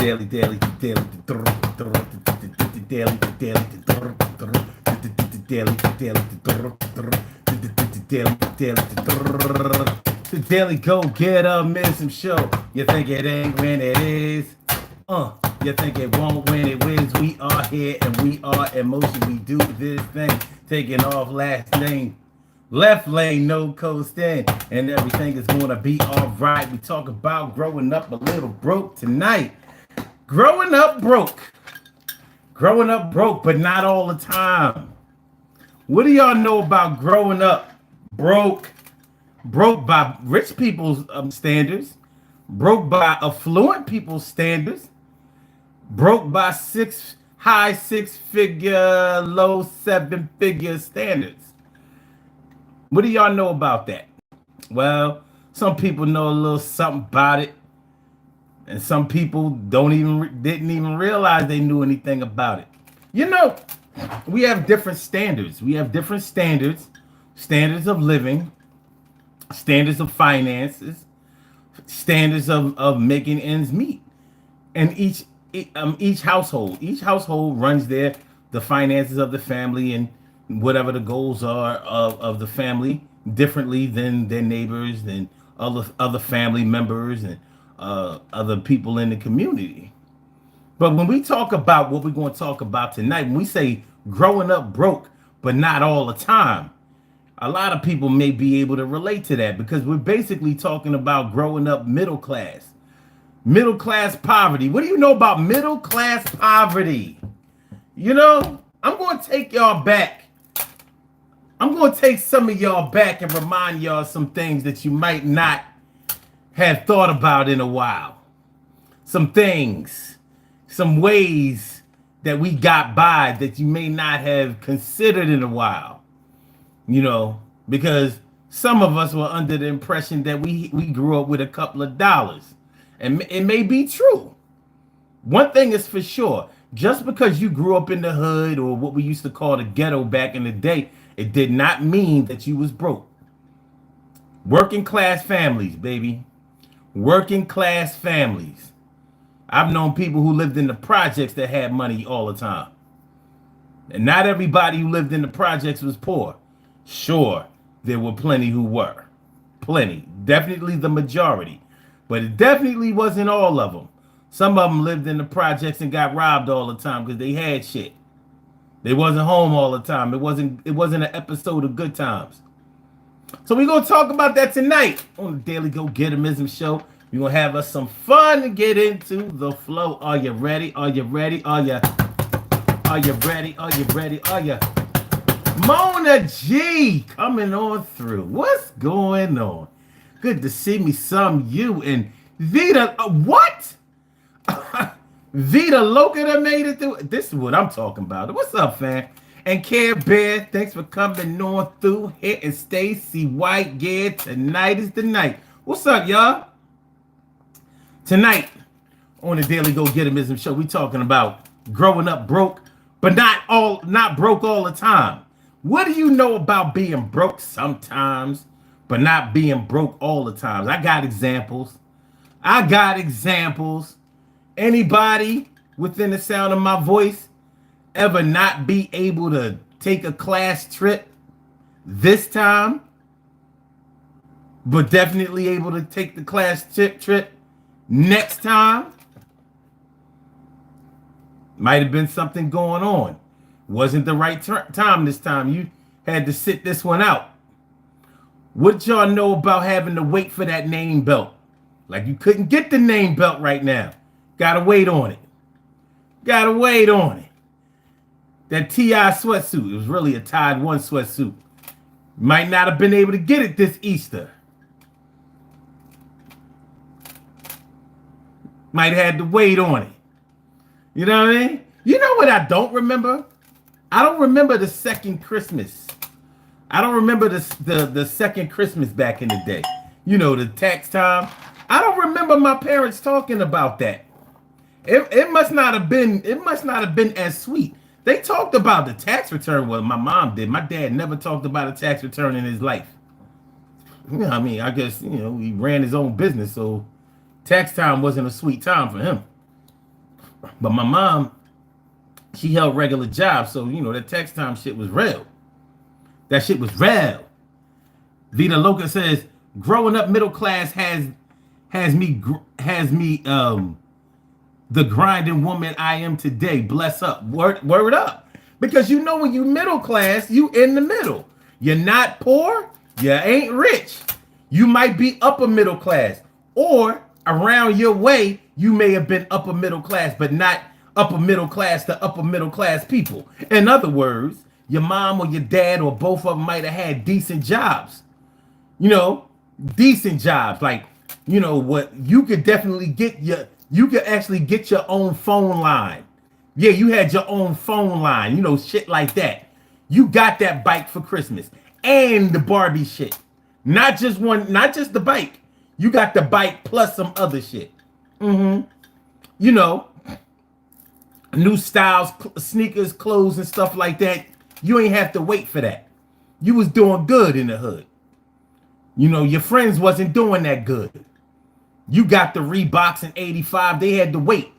daily, daily, daily, daily, daily, the Daily Go Getism Show. You think it ain't when it is? You think it won't when it wins? We are here and we are in motion. We do this thing, taking off last lane, left lane, no coasting, and everything is gonna be all right. We talk about growing up a little broke tonight. Growing up broke, but not all the time. What do y'all know about growing up broke? Broke by rich people's standards, broke by affluent people's standards, broke by high six-figure, low seven-figure standards. What do y'all know about that? Well, some people know a little something about it, and some people didn't even realize they knew anything about it. You know, we have different standards. We have different standards of living, standards of finances, standards of making ends meet. And each household runs the finances of the family and whatever the goals are of the family differently than their neighbors and other family members and other people in the community. But when we talk about what we're going to talk about tonight, when we say growing up broke, but not all the time, a lot of people may be able to relate to that because we're basically talking about growing up middle class poverty. What do you know about middle class poverty? You know, I'm going to take y'all back. I'm going to take some of y'all back and remind y'all some things that you might not have thought about in a while. Some things, some ways that we got by that you may not have considered in a while. You know, because some of us were under the impression that we grew up with a couple of dollars. And it may be true. One thing is for sure. Just because you grew up in the hood or what we used to call the ghetto back in the day, it did not mean that you was broke. Working class families, baby. Working class families. I've known people who lived in the projects that had money all the time. And not everybody who lived in the projects was poor. Sure, there were plenty who were. Plenty. Definitely the majority. But it definitely wasn't all of them. Some of them lived in the projects and got robbed all the time because they had shit. They wasn't home all the time. It wasn't an episode of Good Times. So we're going to talk about that tonight on the Daily Go Getism Show. We're going to have us some fun to get into the flow. Are you ready? Are you ready? Are you ready? Are you ready? Are you? Mona G coming on through. What's going on? Good to see me some you and Vita. What? Vita Loca that made it through. This is what I'm talking about. What's up, fam? And Care Bear, thanks for coming on through here. And Stacy White, yeah, tonight is the night. What's up, y'all? Tonight on the Daily Go Getism Show, we talking about growing up broke, but not broke all the time. What do you know about being broke sometimes, but not being broke all the time? I got examples. Anybody within the sound of my voice ever not be able to take a class trip this time, but definitely able to take the class trip next time? Might have been something going on. Wasn't the right time this time. You had to sit this one out. What y'all know about having to wait for that name belt? Like you couldn't get the name belt right now. Gotta wait on it. That T.I. sweatsuit. It was really a Tide 1 sweatsuit. Might not have been able to get it this Easter. Might have had to wait on it. You know what I mean? You know what I don't remember? I don't remember the second Christmas. I don't remember the second Christmas back in the day. You know, the tax time. I don't remember my parents talking about that. It must not have been as sweet. They talked about the tax return. Well, my mom did. My dad never talked about a tax return in his life. You know what I mean? I guess, he ran his own business, so tax time wasn't a sweet time for him. But my mom, she held regular jobs, so you know that tax time shit was real. That shit was real. Vita Loca says, growing up middle class has me the grinding woman I am today. Bless up. Word up. Because you know when you middle class, you in the middle. You're not poor, you ain't rich. You might be upper middle class. Or around your way, you may have been upper middle class, but not upper middle class to upper middle class people. In other words, your mom or your dad or both of them might have had decent jobs. You know, decent jobs. Like, you know what, you could definitely you could actually get your own phone line. Yeah, you had your own phone line, you know, shit like that. You got that bike for Christmas and the Barbie shit. Not just the bike. You got the bike plus some other shit. You know, new styles, sneakers, clothes, and stuff like that. You ain't have to wait for that. You was doing good in the hood. You know, your friends wasn't doing that good. You got the Reeboks in 85. They had to wait.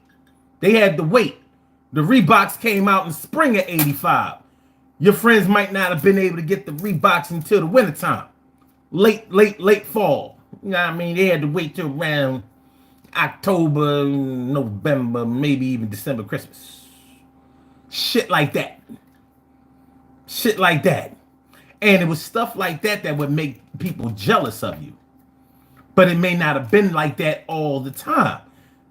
The Reeboks came out in spring of 85. Your friends might not have been able to get the Reeboks until the wintertime. Late fall. You know what I mean? They had to wait till around October, November, maybe even December, Christmas. Shit like that. And it was stuff like that that would make people jealous of you. But it may not have been like that all the time.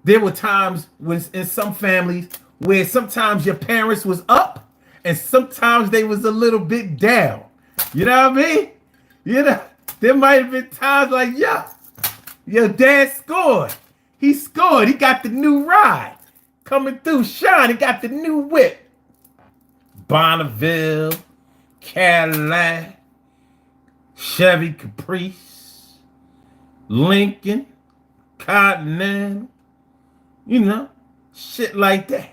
There were times when in some families where sometimes your parents was up and sometimes they was a little bit down. You know what I mean? You know, there might have been times like, yo, your dad scored. He scored. He got the new ride coming through. Sean, he got the new whip. Bonneville, Cadillac, Chevy Caprice, Lincoln, Continental, you know, shit like that.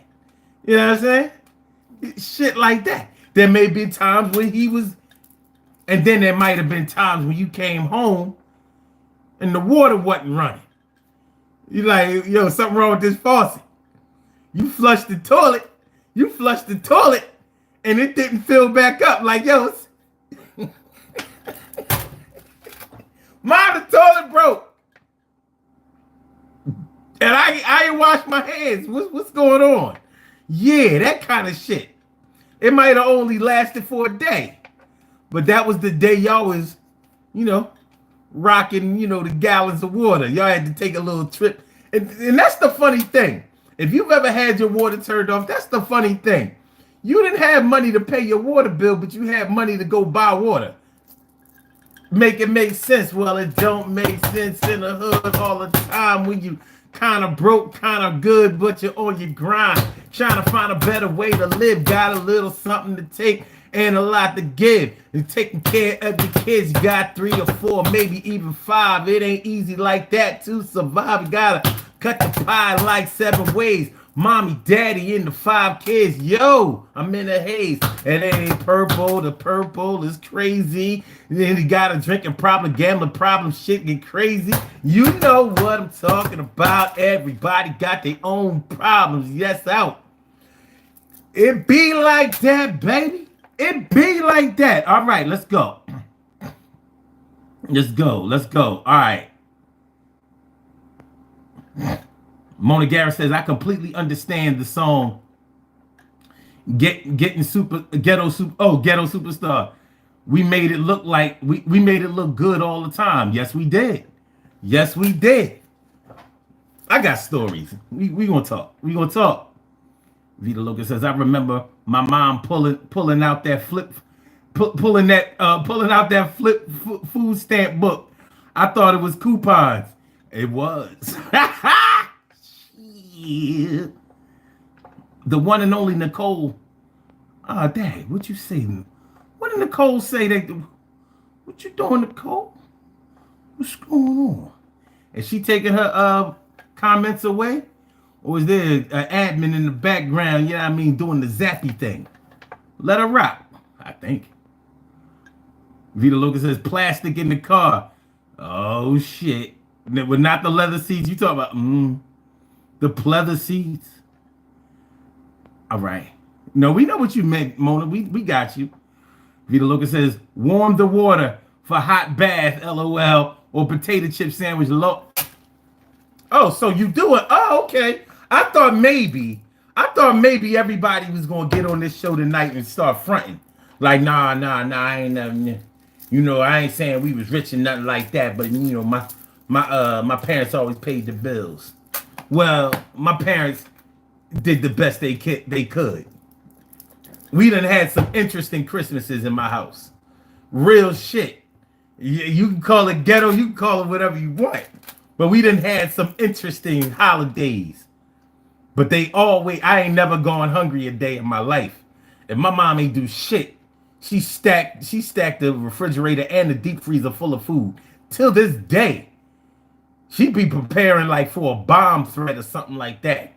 You know what I'm saying? Shit like that. There may be times when he was, and then there might have been times when you came home and the water wasn't running. You like, yo, something wrong with this faucet. You flushed the toilet, and it didn't fill back up. Like, yo, the toilet broke. And I ain't washed my hands. What's going on? Yeah, that kind of shit. It might have only lasted for a day. But that was the day y'all was, you know, rocking, you know, the gallons of water. Y'all had to take a little trip. And that's the funny thing. If you've ever had your water turned off, that's the funny thing. You didn't have money to pay your water bill, but you had money to go buy water. Make it make sense. Well, it don't make sense in the hood all the time when you kind of broke, kind of good, but you're on your grind, trying to find a better way to live. Got a little something to take and a lot to give. And taking care of your kids, you got 3 or 4, maybe even 5. It ain't easy like that to survive. You gotta cut the pie like 7 ways. Mommy, daddy, and the 5 kids. Yo, I'm in a haze. And it ain't purple. The purple is crazy. And then you got a drinking problem, gambling problem, shit get crazy. You know what I'm talking about. Everybody got their own problems. Yes, out. It be like that, baby. It be like that. All right, let's go. Let's go. All right. Mona Garrett says, I completely understand the song Ghetto Superstar. We made it look like we made it look good all the time. Yes, we did. I got stories. We gonna talk. Vita Lucas says, I remember my mom pulling out that food stamp book. I thought it was coupons. It was. Yeah. The one and only Nicole. Ah, dang, what you say? What did Nicole say? What you doing, Nicole? What's going on? Is she taking her comments away? Or is there an admin in the background, you know what I mean, doing the zappy thing? Let her rock, I think. Vita Lucas says, plastic in the car. Oh, shit. But not the leather seats. You talking about, the pleather seats. All right. No, we know what you meant, Mona. We got you. Vita Lucas says, warm the water for hot bath, LOL, or potato chip sandwich. Oh, so you do it. Oh, okay. I thought maybe everybody was going to get on this show tonight and start fronting. Like, nah, I ain't nothing. You know, I ain't saying we was rich and nothing like that, but, you know, my parents always paid the bills. Well, my parents did the best they could. We done had some interesting Christmases in my house. Real shit. You can call it ghetto, you can call it whatever you want. But we done had some interesting holidays. But I ain't never gone hungry a day in my life. And my mom ain't do shit. She stacked the refrigerator and the deep freezer full of food. Till this day. She be preparing like for a bomb threat or something like that.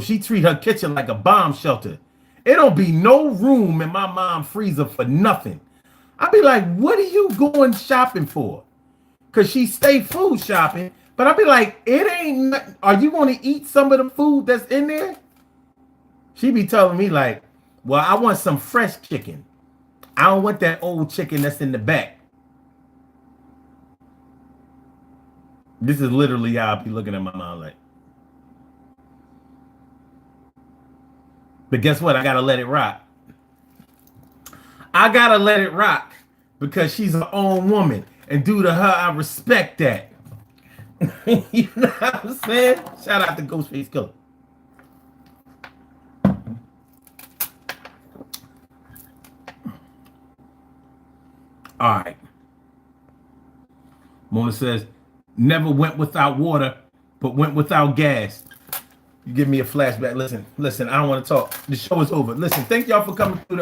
She treat her kitchen like a bomb shelter. It don't be no room in my mom's freezer for nothing. I be like, what are you going shopping for? Because she stay food shopping. But I be like, are you going to eat some of the food that's in there? She be telling me like, well, I want some fresh chicken. I don't want that old chicken that's in the back. This is literally how I be looking at my mom like. But guess what? I got to let it rock. I got to let it rock because she's her own woman. And due to her, I respect that. You know what I'm saying? Shout out to Ghostface Killer. All right. Mona says, never went without water, but went without gas. You give me a flashback. Listen, I don't want to talk. The show is over. Listen, thank y'all for coming through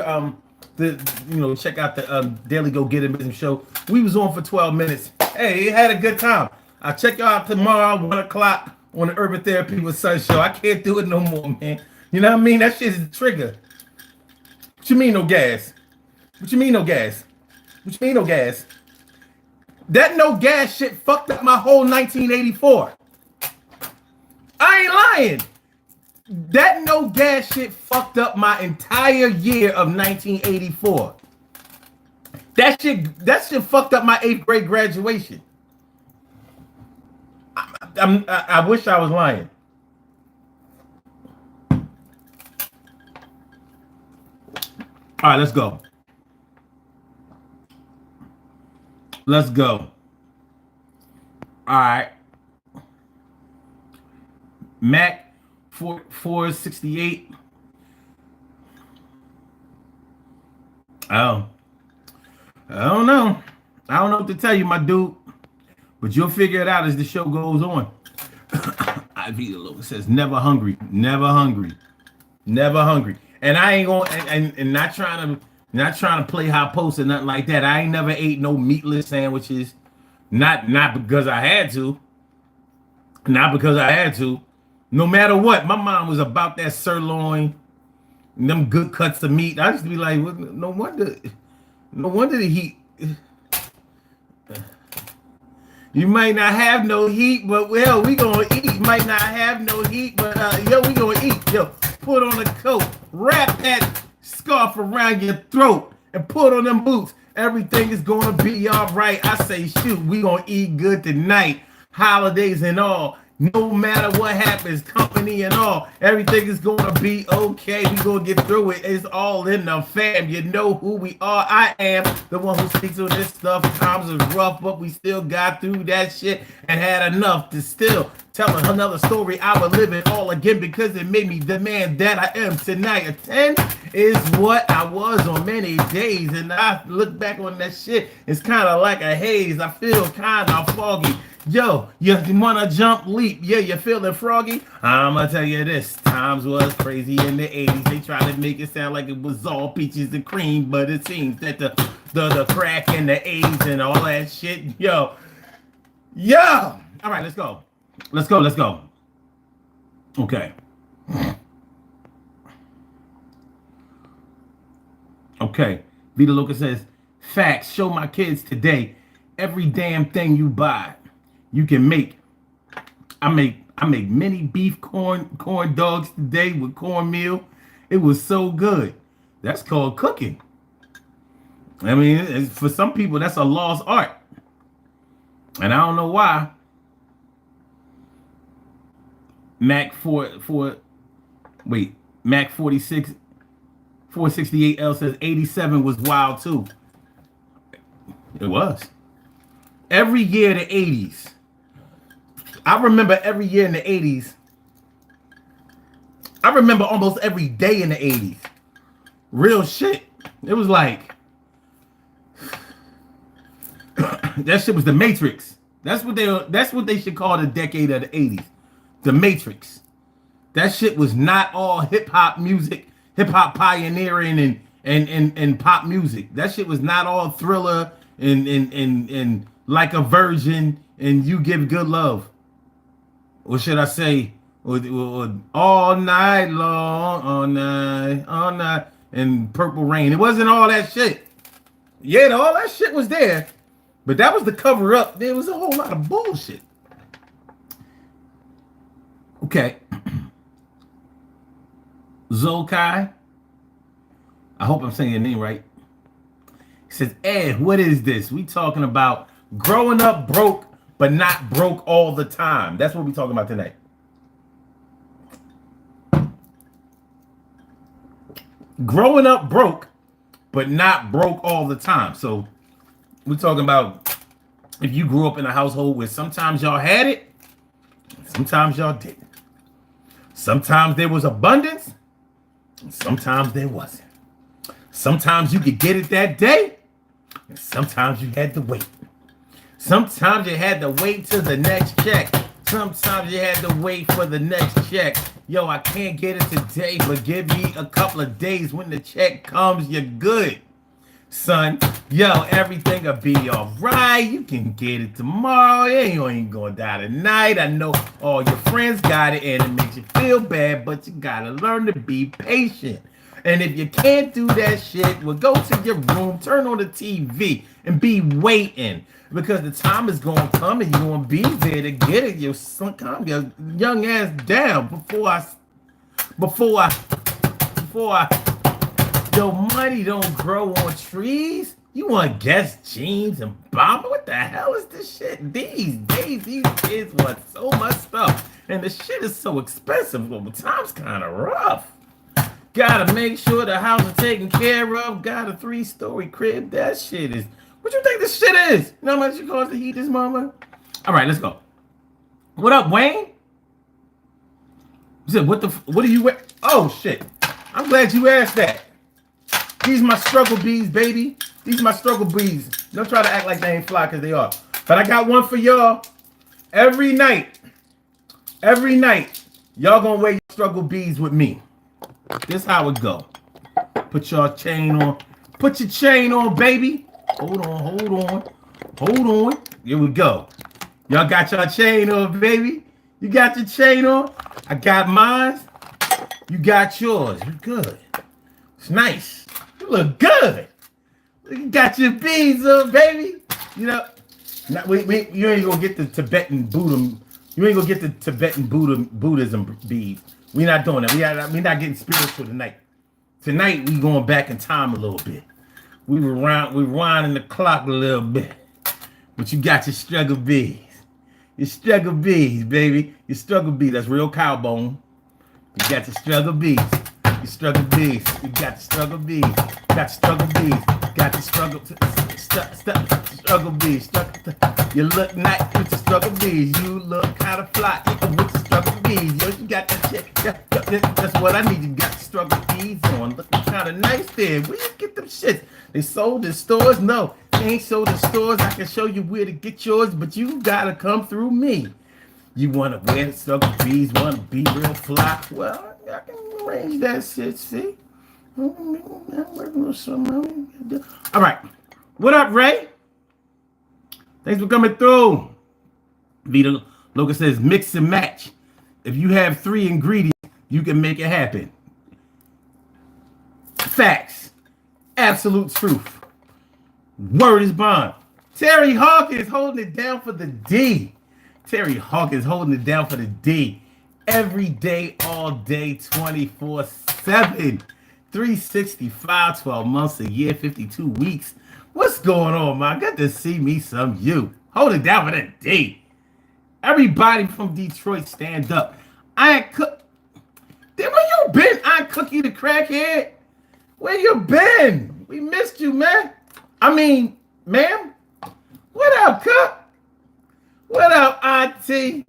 check out the Daily Go Get It Business show. We was on for 12 minutes. Hey, it had a good time. I'll check y'all out tomorrow, 1 o'clock on the Urban Therapy with Sun show. I can't do it no more, man. You know what I mean? That shit is a trigger. What you mean no gas? What you mean no gas? What you mean no gas? That no gas shit fucked up my whole 1984. I ain't lying. That no gas shit fucked up my entire year of 1984. That shit fucked up my 8th grade graduation. I wish I was lying. All right, let's go. Let's go. All right. Mac 468. Oh. I don't know. I don't know what to tell you, my dude. But you'll figure it out as the show goes on. Ivy says, never hungry. Never hungry. Never hungry. And I ain't going and not trying to play hot post or nothing like that. I ain't never ate no meatless sandwiches. Not because I had to. Not because I had to. No matter what, my mom was about that sirloin, and them good cuts of meat. I used to be like, no wonder the heat. You might not have no heat, but well, we gonna eat. Might not have no heat, but we gonna eat. Yo, put on a coat, wrap that scarf around your throat, and put on them boots. Everything is gonna be all right. I say, shoot, we gonna eat good tonight. Holidays and all. No matter what happens, company and all, everything is going to be okay. We going to get through it. It's all in the fam. You know who we are. I am the one who speaks on this stuff. Times was rough, but we still got through that shit and had enough to still tell another story. I will live it all again because it made me the man that I am tonight. A 10 is what I was on many days. And I look back on that shit. It's kind of like a haze. I feel kind of foggy. Yo, you wanna jump leap? Yeah, you feeling froggy? I'ma tell you this, times was crazy in the 80s. They tried to make it sound like it was all peaches and cream, but it seems that the crack and the AIDS and all that shit. Yo. All right, let's go. Okay. Okay. Vita Lucas says, facts, show my kids today every damn thing you buy. You can make. I make I make mini beef corn dogs today with cornmeal. It was so good. That's called cooking. I mean, for some people, that's a lost art. And I don't know why. Mac 4 wait, Mac 46 468L says 87 was wild too. It was. Every year the 80s. I remember every year in the 80s. I remember almost every day in the 80s. Real shit. It was like that shit was the Matrix. That's what they should call the decade of the 80s. The Matrix. That shit was not all hip hop music, hip hop pioneering and pop music. That shit was not all Thriller and Like a Virgin and You Give Good Love. Or should I say or all night long, all night, and Purple Rain. It wasn't all that shit. Yeah, all that shit was there. But that was the cover up. There was a whole lot of bullshit. Okay. Zokai. I hope I'm saying your name right. He says, Ed, what is this? We talking about growing up broke, but not broke all the time. That's what we talking about tonight. Growing up broke, but not broke all the time. So we're talking about if you grew up in a household where sometimes y'all had it, sometimes y'all didn't. Sometimes there was abundance, and sometimes there wasn't. Sometimes you could get it that day, and sometimes you had to wait. Sometimes you had to wait till the next check. Sometimes you had to wait for the next check. Yo, I can't get it today, but give me a couple of days. When the check comes, you're good, son. Yo, everything will be all right. You can get it tomorrow. You ain't gonna die tonight. I know all your friends got it, and it makes you feel bad, but you gotta learn to be patient. And if you can't do that shit, well, go to your room, turn on the TV, and be waiting. Because the time is going to come and you're going to be there to get it. You calm your young ass down before your money don't grow on trees. You want Guess jeans and bomber? What the hell is this shit? These days, these kids want so much stuff. And the shit is so expensive. Well, the time's kind of rough. Gotta make sure the house is taken care of. Got a 3-story crib. That shit is... What you think this shit is? You know how much it costs to heat this mama? All right, let's go. What up, Wayne? You said, what do you wear? Oh, shit. I'm glad you asked that. These my struggle bees, baby. These my struggle bees. Don't try to act like they ain't fly, because they are. But I got one for y'all. Every night, y'all gonna wear your struggle bees with me. This how it go. Put your chain on. Put your chain on, baby. Hold on. Here we go. Y'all got your chain on, baby. You got your chain on. I got mine. You got yours. You good. It's nice. You look good. You got your beads on, baby. You know, you ain't gonna get the Tibetan Buddhism. You ain't gonna get the Tibetan Buddhism bead. We not doing that. We not getting spiritual tonight. Tonight we going back in time a little bit. We rewinding the clock a little bit. But you got your struggle bees. Your struggle bees, baby. Your struggle bees. That's real cow bone. You got your struggle bees. Your struggle bees. You got your struggle bees. Got your struggle bees. Got your struggle bees. You look nice with your struggle bees. You look kind of fly with your struggle bees. Yo, you got that shit. That's what I need. You got your struggle bees on. Looking kind of nice there. Where you get them shits? They sold in stores? No, they ain't sold in stores. I can show you where to get yours, but you gotta come through me. You wanna wear the struggle bees, wanna be real fly? Well, I can arrange that shit, see? All right. What up, Ray? Thanks for coming through. Vita Logan says, mix and match. If you have 3 ingredients, you can make it happen. Facts. Absolute truth. Word is bond. Terry Hawkins holding it down for the D. Terry Hawkins holding it down for the D. Every day, all day, 24/7. 365, 12 months a year, 52 weeks. What's going on, man? Good to see me some you. Hold it down for the D. Everybody from Detroit, stand up. Aunt Cook. Where you been, Aunt Cookie the crackhead? Where you been? We missed you, man. I mean, ma'am. What up, Cook? What up, Auntie?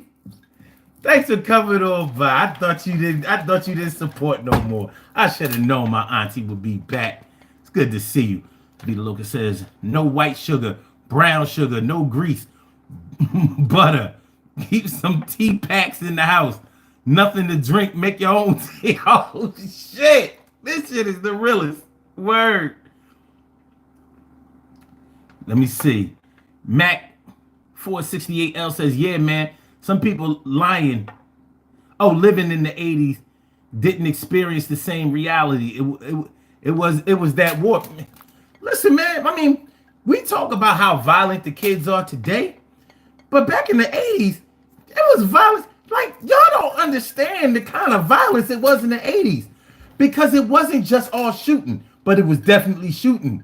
Thanks for coming over. I thought you didn't support no more. I should have known my auntie would be back. It's good to see you. Vita Lucas says, no white sugar, brown sugar, no grease, butter. Keep some tea packs in the house. Nothing to drink. Make your own tea. Oh, shit. This shit is the realest. Word. Let me see. Mac 468L says, yeah, man. Some people lying. Oh, living in the 80s didn't experience the same reality. It was that warp. Listen, man. I mean, we talk about how violent the kids are today, but back in the 80s, it was violence. Like, y'all don't understand the kind of violence it was in the 80s, because it wasn't just all shooting, but it was definitely shooting.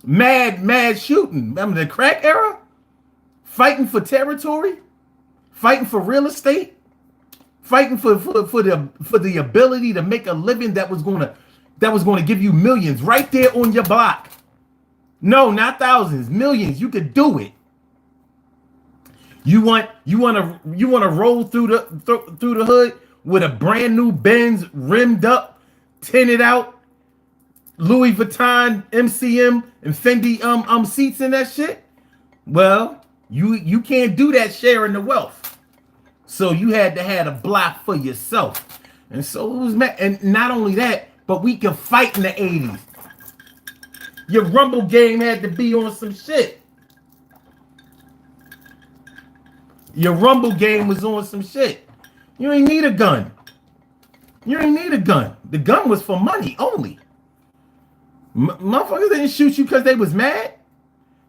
Mad shooting. Remember the crack era? Fighting for territory, fighting for real estate, fighting for the ability to make a living that was gonna give you millions right there on your block. No, not thousands, millions. You could do it. You want to roll through the hood with a brand new Benz rimmed up, tinted out, Louis Vuitton, MCM, and Fendi seats in that shit? Well, you can't do that sharing the wealth. So you had to have a block for yourself. And so it was, and not only that, but we could fight in the 80s. Your Rumble game had to be on some shit. Your Rumble game was on some shit. You ain't need a gun. You ain't need a gun. The gun was for money only. Motherfuckers didn't shoot you because they was mad.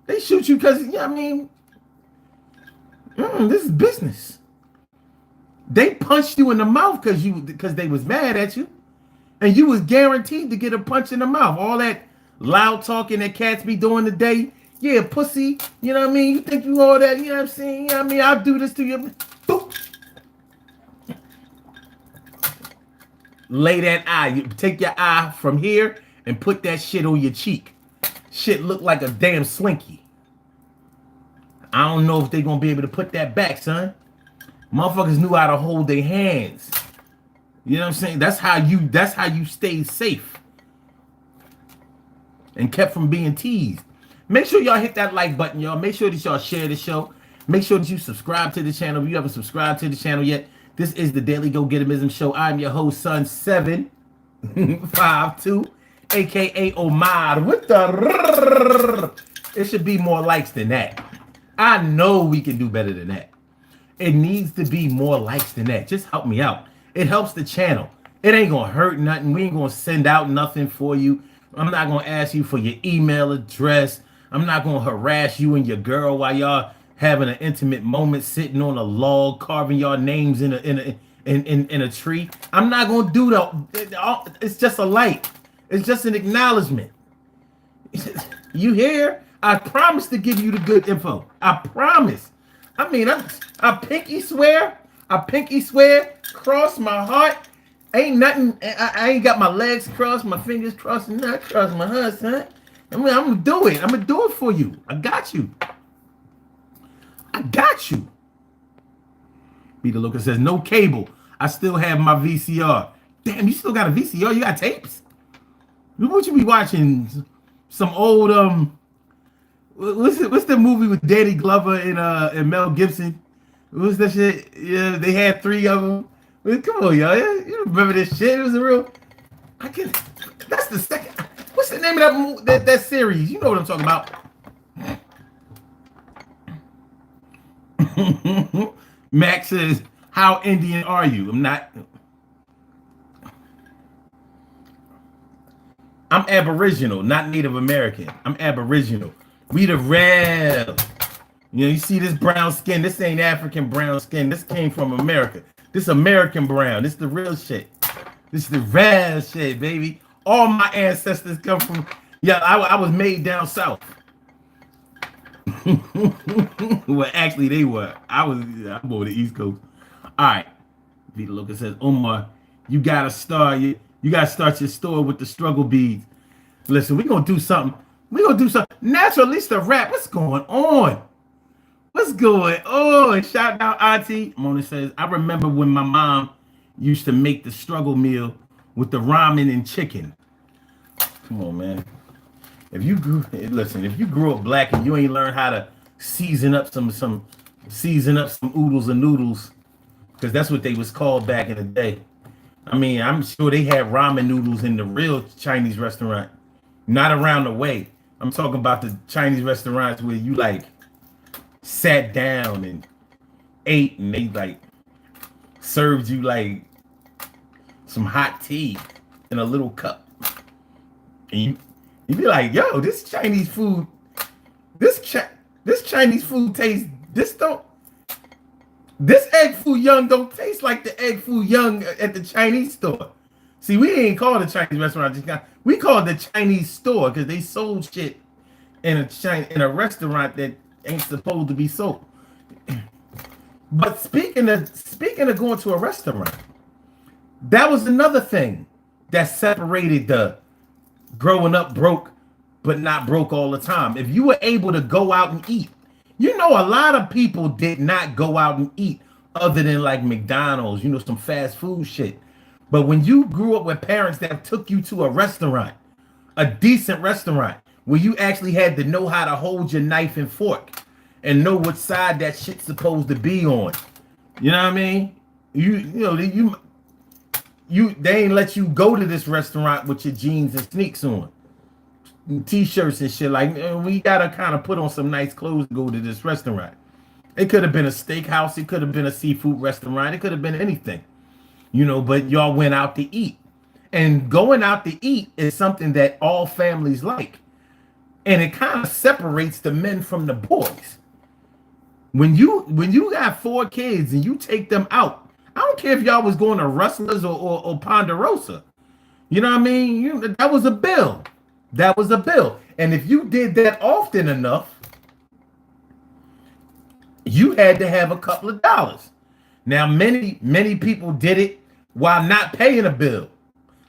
They shoot you because, I mean, this is business. They punched you in the mouth because they was mad at you, and you was guaranteed to get a punch in the mouth. All that loud talking that cats be doing today. Yeah, pussy. You know what I mean? You think you all that? You know what I'm saying? You know what I mean? I'll do this to you. Boop. Lay that eye. You take your eye from here and put that shit on your cheek. Shit look like a damn slinky. I don't know if they're gonna be able to put that back, son. Motherfuckers knew how to hold their hands. You know what I'm saying? That's how you stayed safe and kept from being teased. Make sure y'all hit that like button, y'all. Make sure that y'all share the show. Make sure that you subscribe to the channel. If you haven't subscribed to the channel yet, this is the Daily Go Getimism Show. I'm your host, Son 752, aka Omar. With the it should be more likes than that. I know we can do better than that. It needs to be more likes than that. Just help me out. It helps the channel. It ain't gonna hurt nothing. We ain't gonna send out nothing for you. I'm not gonna ask you for your email address. I'm not gonna harass you and your girl while y'all having an intimate moment sitting on a log, carving y'all names in a tree. I'm not gonna do that. It's just a like. It's just an acknowledgement. You hear? I promise to give you the good info. I promise. I mean, I pinky swear. Cross my heart. Ain't nothing. I ain't got my legs crossed, my fingers crossed, and not crossed my heart, son. I mean, I'm gonna do it. I'm gonna do it for you. I got you. Peter Lucas says, no cable. I still have my VCR. Damn, you still got a VCR? You got tapes? What you be watching? Some old what's the movie with Danny Glover and Mel Gibson? What's that shit? Yeah, they had 3 of them. Come on, y'all. You remember this shit? It was a real. That's the second. What's the name of that series? You know what I'm talking about. Max says, how Indian are you? I'm Aboriginal, not Native American. I'm Aboriginal. We the real. You know, you see this brown skin. This ain't African brown skin. This came from America. This American brown. This the real shit. This is the real shit, baby. All my ancestors come from. Yeah, I was made down south. Well, actually, they were. I'm over the East Coast. All right. Vita Lucas says, Omar, you gotta start. You gotta start your story with the struggle beads. Listen, we're gonna do something. We're gonna do something. Naturalista rap. What's going on? What's going on? Shout out Auntie. Mona says, I remember when my mom used to make the struggle meal with the ramen and chicken. Come on, man. If you grew up black and you ain't learned how to season up some oodles and noodles, because that's what they was called back in the day. I mean, I'm sure they had ramen noodles in the real Chinese restaurant, not around the way. I'm talking about the Chinese restaurants where you like sat down and ate and they like served you like some hot tea in a little cup. And you be like, yo, this Chinese food, this Chinese food tastes, this egg foo young don't taste like the egg foo young at the Chinese store. See, we ain't called a Chinese restaurant. We called the Chinese store because they sold shit in a restaurant that ain't supposed to be sold. But speaking of going to a restaurant, that was another thing that separated the growing up broke, but not broke all the time. If you were able to go out and eat, you know, a lot of people did not go out and eat other than like McDonald's, you know, some fast food shit. But when you grew up with parents that took you to a restaurant, a decent restaurant, where you actually had to know how to hold your knife and fork and know what side that shit's supposed to be on. You know what I mean? They ain't let you go to this restaurant with your jeans and sneaks on, t-shirts and shit. Like, we gotta kind of put on some nice clothes to go to this restaurant. It could have been a steakhouse, it could have been a seafood restaurant, it could have been anything, you know. But y'all went out to eat, and going out to eat is something that all families like, and it kind of separates the men from the boys. When you got 4 kids and you take them out, I don't care if y'all was going to Rustlers or Ponderosa. You know what I mean? That was a bill. That was a bill. And if you did that often enough, you had to have a couple of dollars. Now, many people did it while not paying a bill.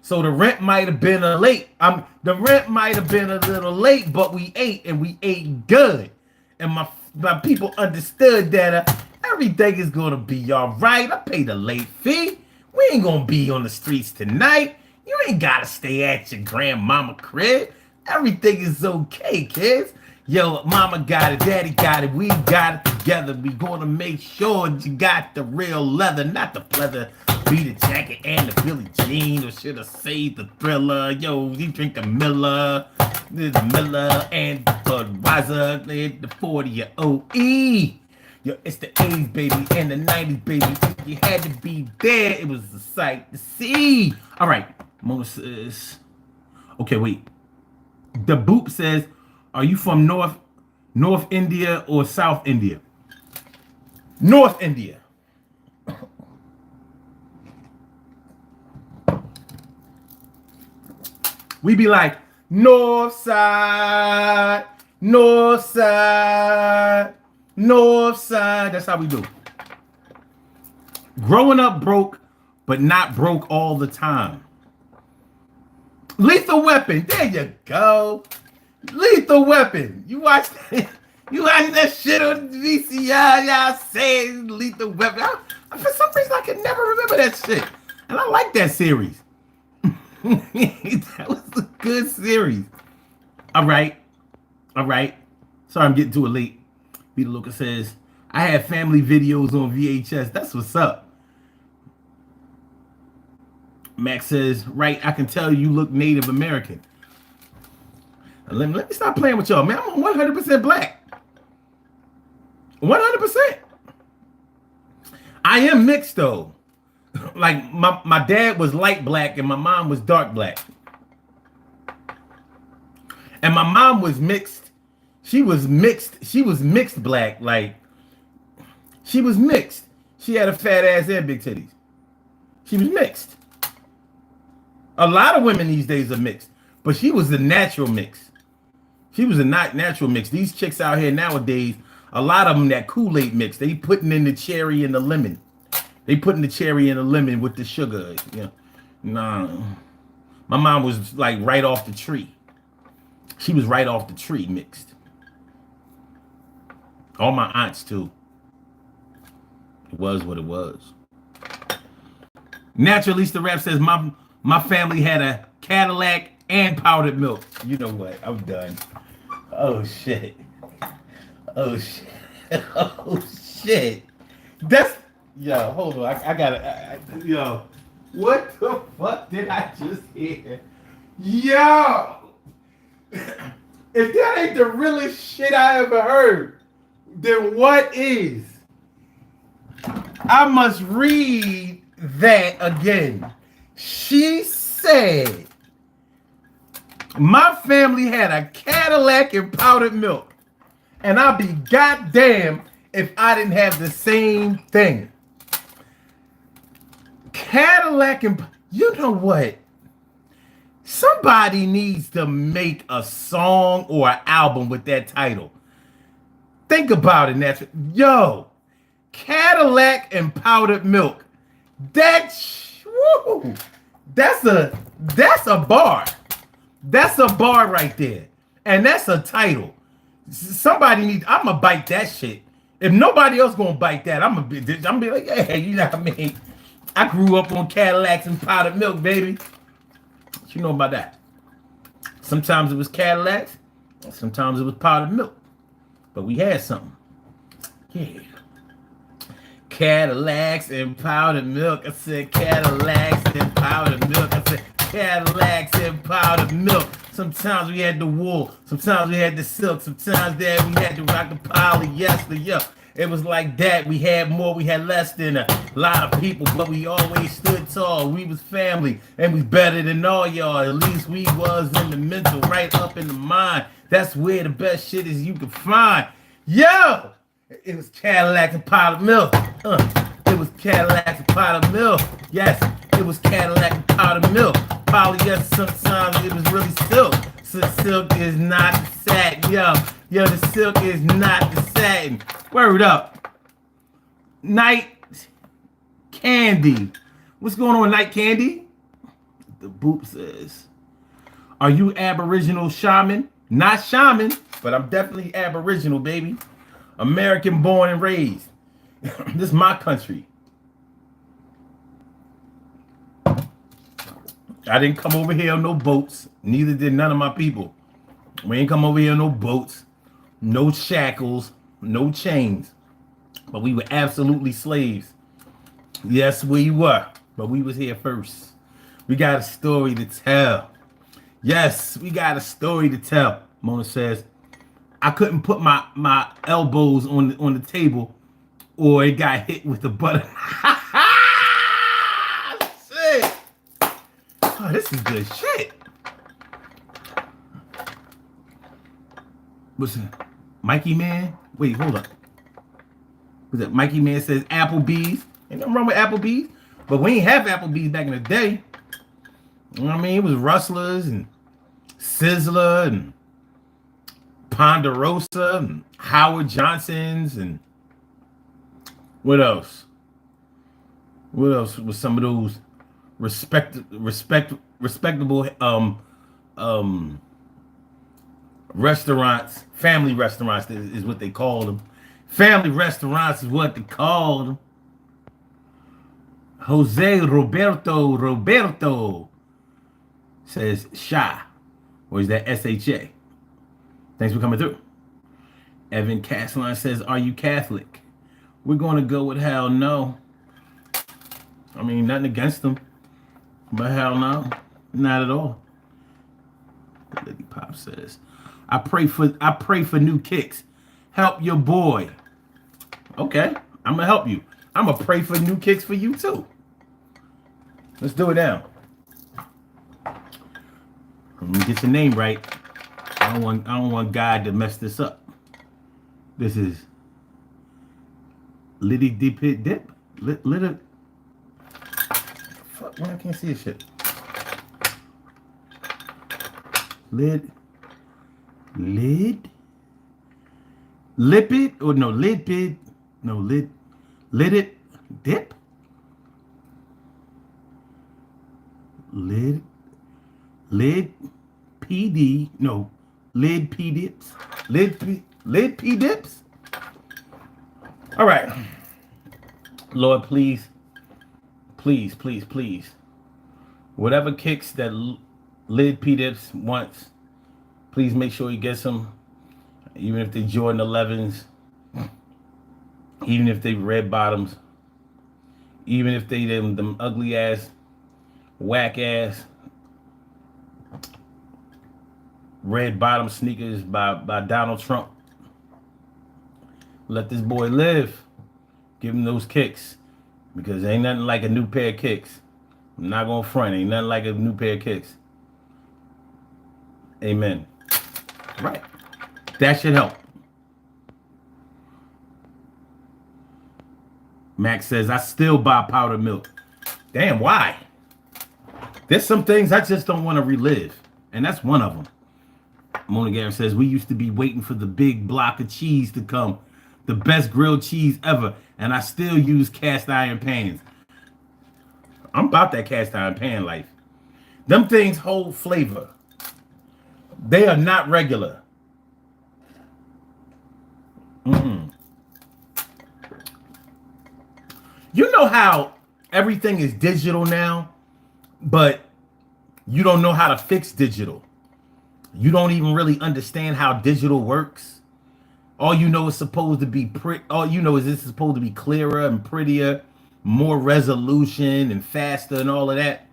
So the rent might have been a little late, but we ate, and we ate good. And my people understood that everything is gonna be all right. I paid a late fee. We ain't gonna be on the streets tonight. You ain't gotta stay at your grandmama crib. Everything is okay, kids. Yo, mama got it, daddy got it, we got it together. We gonna make sure you got the real leather, not the pleather. Be the jacket and the Billie Jean, or should I say the Thriller? Yo, you drink the Miller, the Miller and the Budweiser, the 40 OE. Yo, it's the 80s, baby, and the 90s, baby. If you had to be there, it was a sight to see. All right, Moses. Okay, wait. The Boop says, are you from North India or South India? North India. We be like, north side, north side, north side. That's how we do. Growing up broke, but not broke all the time. Lethal Weapon. There you go. Lethal Weapon. You watch that shit on VCR. Y'all say Lethal Weapon. For some reason, I can never remember that shit. And I like that series. That was a good series. All right. Sorry, I'm getting too late. Peter Lucas says, I have family videos on VHS. That's what's up. Max says, right, I can tell you look Native American. Let me stop playing with y'all, man. I'm 100% black. 100%. I am mixed, though. Like, my dad was light black and my mom was dark black. And my mom was mixed She was mixed. She was mixed black. Like, she was mixed. She had a fat ass and big titties. She was mixed. A lot of women these days are mixed, but she was the natural mix. She was a not natural mix. These chicks out here nowadays, a lot of them that Kool-Aid mix. They putting in the cherry and the lemon. They putting the cherry and the lemon with the sugar. Yeah, nah. My mom was like right off the tree. She was right off the tree mixed. All my aunts too. It was what it was. Naturalista Rap says my family had a Cadillac and powdered milk. You know what? I'm done. Oh shit. Oh shit. Oh shit. That's yo. Hold on. I gotta. Yo. What the fuck did I just hear? Yo. If that ain't the realest shit I ever heard, then what is? I must read that again. She said, my family had a Cadillac and powdered milk. And I'll be goddamn if I didn't have the same thing. Cadillac and... You know what? Somebody needs to make a song or an album with that title. Think about it, Natural. Yo, Cadillac and powdered milk. That's a bar. That's a bar right there. And that's a title. Somebody needs, I'm gonna bite that shit. If nobody else gonna bite that, I'm gonna be like, hey, you know what I mean? I grew up on Cadillacs and powdered milk, baby. What you know about that? Sometimes it was Cadillacs, sometimes it was powdered milk. But we had something. Yeah. Cadillacs and powdered milk. I said Cadillacs and powdered milk. I said Cadillacs and powdered milk. Sometimes we had the wool. Sometimes we had the silk. Sometimes we had to rock the polyester. Yeah. It was like that. We had more. We had less than a lot of people. But we always stood tall. We was family. And we better than all y'all. At least we was in the mental. Right up in the mind. That's where the best shit is you can find. Yo! It was Cadillac and powdered milk. It was Cadillac and powdered milk. Yes, it was Cadillac and powdered milk. Polyester, sometimes it was really silk. So silk is not the satin. Yo, the silk is not the satin. Word up. Night Candy. What's going on, Night Candy? The boop says, are you Aboriginal shaman? Not shaman, but I'm definitely Aboriginal, baby. American born and raised. This is my country. I didn't come over here on no boats. Neither did none of my people. We ain't come over here on no boats, no shackles, no chains. But we were absolutely slaves. Yes, we were. But we was here first. We got a story to tell. Yes, we got a story to tell. Mona says, I couldn't put my elbows on the table or it got hit with the butter. Shit. Oh, this is good shit. What's that? Mikey Man? Wait, hold up. What's that? Mikey Man says Applebee's. Ain't nothing wrong with Applebee's. But we ain't have Applebee's back in the day. You know what I mean? It was Rustlers and Sizzler and Ponderosa and Howard Johnson's and what else? What else was some of those respectable restaurants, family restaurants is what they called them. Family restaurants is what they called them. Jose Roberto says Sha, or is that SHA? Thanks for coming through. Evan Castellan says, are you Catholic? We're going to go with hell no. I mean, nothing against them, but hell no, not at all. Lady Pop says, I pray for new kicks. Help your boy. Okay, I'm gonna help you. I'm gonna pray for new kicks for you too. Let's do it now. Let me get your name right. I don't want God to mess this up. This is Liddy Dip Dip. Little fuck man, I can't see this shit. Lid Lipid or no lipid no lid it dip lid PD no lid P dips lid P dips. All right, Lord, please, whatever kicks that lid P dips wants, please make sure he gets them. Even if they Jordan 11s, even if they red bottoms, even if they them ugly ass, whack ass, red bottom sneakers by Donald Trump. Let this boy live. Give him those kicks. Because ain't nothing like a new pair of kicks. I'm not gonna front. Ain't nothing like a new pair of kicks. Amen. Right. That should help. Max says, I still buy powdered milk. Damn, why? There's some things I just don't want to relive. And that's one of them. Mona Garrett says, we used to be waiting for the big block of cheese to come. The best grilled cheese ever. And I still use cast iron pans. I'm about that cast iron pan life. Them things hold flavor. They are not regular. You know how everything is digital now, but you don't know how to fix digital. You don't even really understand how digital works. All you know is supposed to be all you know is this is supposed to be clearer and prettier, more resolution and faster and all of that.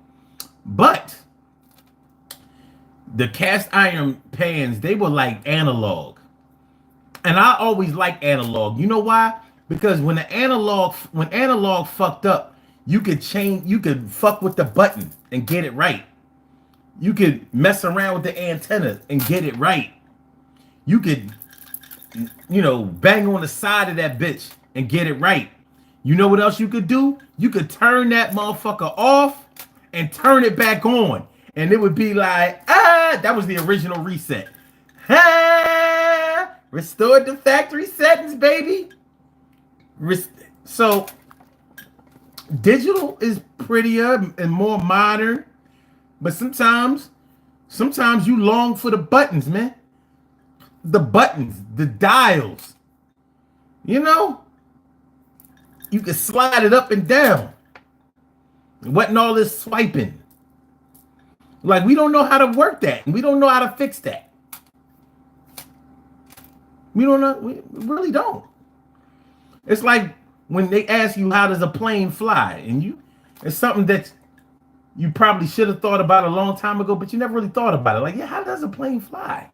But the cast iron pans, they were like analog. And I always like analog. You know why? Because when analog fucked up, you could fuck with the button and get it right. You could mess around with the antenna and get it right. You could, bang on the side of that bitch and get it right. You know what else you could do? You could turn that motherfucker off and turn it back on. And it would be like, that was the original reset. Restored to factory settings, baby. So digital is prettier and more modern, but sometimes you long for the buttons, man. The buttons, the dials. You can slide it up and down. Wasn't all this swiping. Like, we don't know how to work that, and we don't know how to fix that. We don't know. We really don't. It's like when they ask you, how does a plane fly? And it's something that you probably should have thought about a long time ago, but you never really thought about it. Like, yeah, how does a plane fly?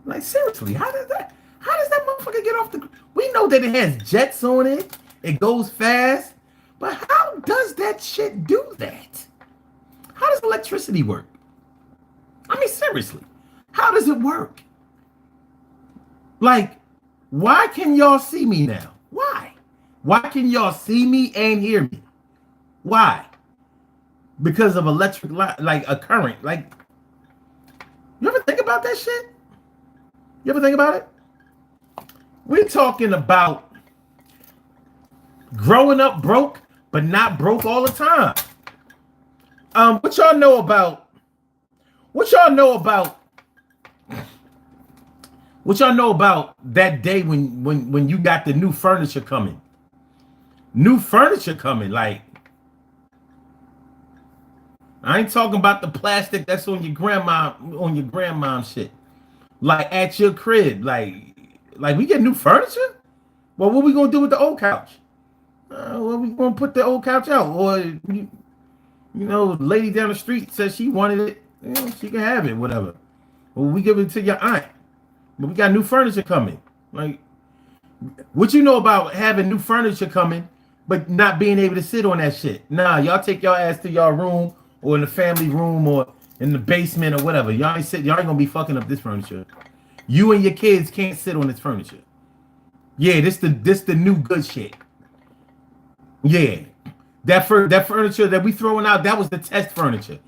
Like, seriously, how does that motherfucker get off the... We know that it has jets on it. It goes fast. But how does that shit do that? How does electricity work? I mean, seriously, how does it work? Like, why can y'all see me now? Why? Why can y'all see me and hear me? Why? Because of electric light, like a current. Like, you ever think about that shit? You ever think about it? We're talking about growing up broke, but not broke all the time. What y'all know about that day when you got the new furniture coming? New furniture coming, like, I ain't talking about the plastic that's on your grandma's shit. Like, at your crib, like we get new furniture? Well, what we gonna do with the old couch? Well, we gonna put the old couch out, or lady down the street says she wanted it, she can have it, whatever. Well, we give it to your aunt. But we got new furniture coming. Like, what you know about having new furniture coming, but not being able to sit on that shit? Nah, y'all take your ass to your room or in the family room, or in the basement or whatever. Y'all ain't gonna be fucking up this furniture. You and your kids can't sit on this furniture. Yeah, this the new good shit. Yeah. That furniture that we throwing out, that was the test furniture.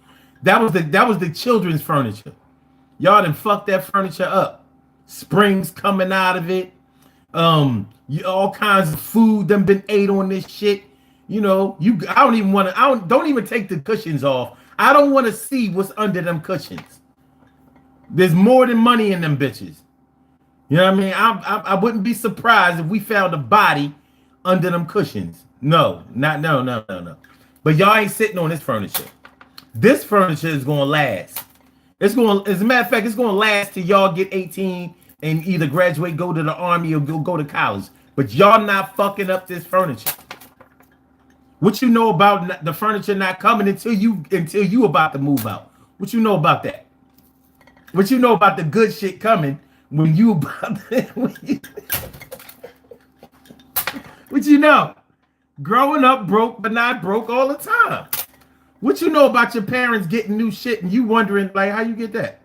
That was the children's furniture. Y'all done fucked that furniture up. Springs coming out of it. All kinds of food done been ate on this shit. I don't even want to. Don't even take the cushions off. I don't want to see what's under them cushions. There's more than money in them bitches. You know what I mean? I wouldn't be surprised if we found a body under them cushions. No. But y'all ain't sitting on this furniture. This furniture is gonna last. As a matter of fact, it's gonna last till y'all get 18 and either graduate, go to the army, or go to college. But y'all not fucking up this furniture. What you know about the furniture not coming until you about to move out? What you know about that? What you know about the good shit coming when you about what you know? Growing up broke, but not broke all the time. What you know about your parents getting new shit and you wondering like how you get that?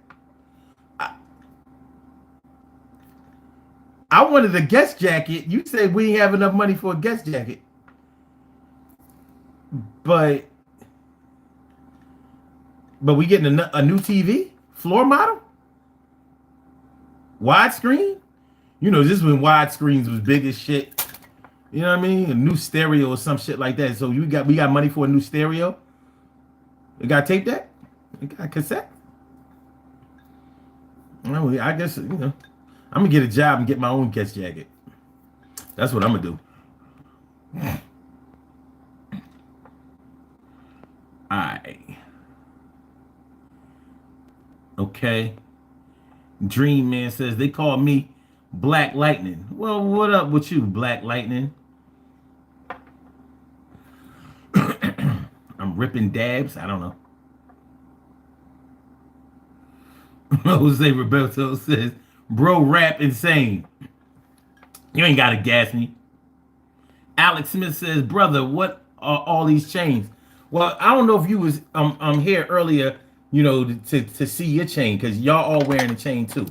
I wanted a guest jacket. You said we didn't have enough money for a guest jacket. But we getting a new TV? Floor model? Widescreen? This is when widescreens was big as shit. You know what I mean? A new stereo or some shit like that. So we got money for a new stereo? You got tape deck? You got cassette? Well, I guess, I'm gonna get a job and get my own guest jacket. That's what I'm gonna do. Alright. Okay. Dream Man says they call me Black Lightning. Well, what up with you, Black Lightning? I'm ripping dabs. I don't know. Jose Roberto says, bro, rap insane. You ain't gotta gas me. Alex Smith says, brother, what are all these chains? Well, I don't know if you was here earlier, to see your chain, because y'all all wearing a chain too.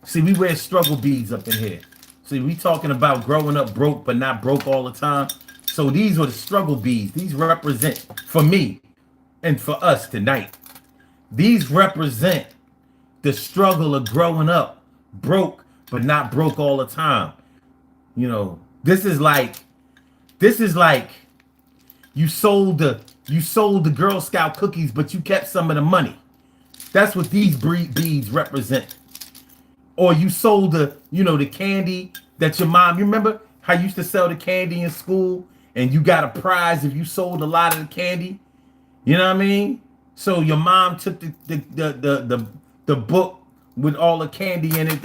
See, we wear struggle beads up in here. See, we talking about growing up broke, but not broke all the time. So these are the struggle beads. These represent, for me and for us tonight, these represent the struggle of growing up broke, but not broke all the time. This is like you sold the Girl Scout cookies, but you kept some of the money. That's what these beads represent. Or you sold the candy that your mom, you remember how you used to sell the candy in school and you got a prize if you sold a lot of the candy? You know what I mean? So your mom took the book with all the candy in it,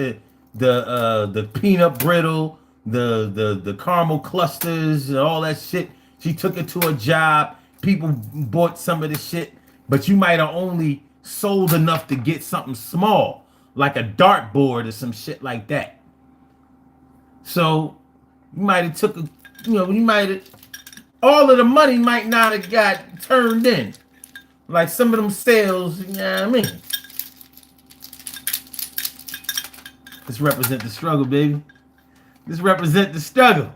the peanut brittle, the caramel clusters and all that shit. She took it to a job. People bought some of the shit, but you might have only sold enough to get something small, like a dartboard or some shit like that. So you might have took all of the money might not have got turned in. Like some of them sales, you know what I mean? This represent the struggle, baby. This represent the struggle.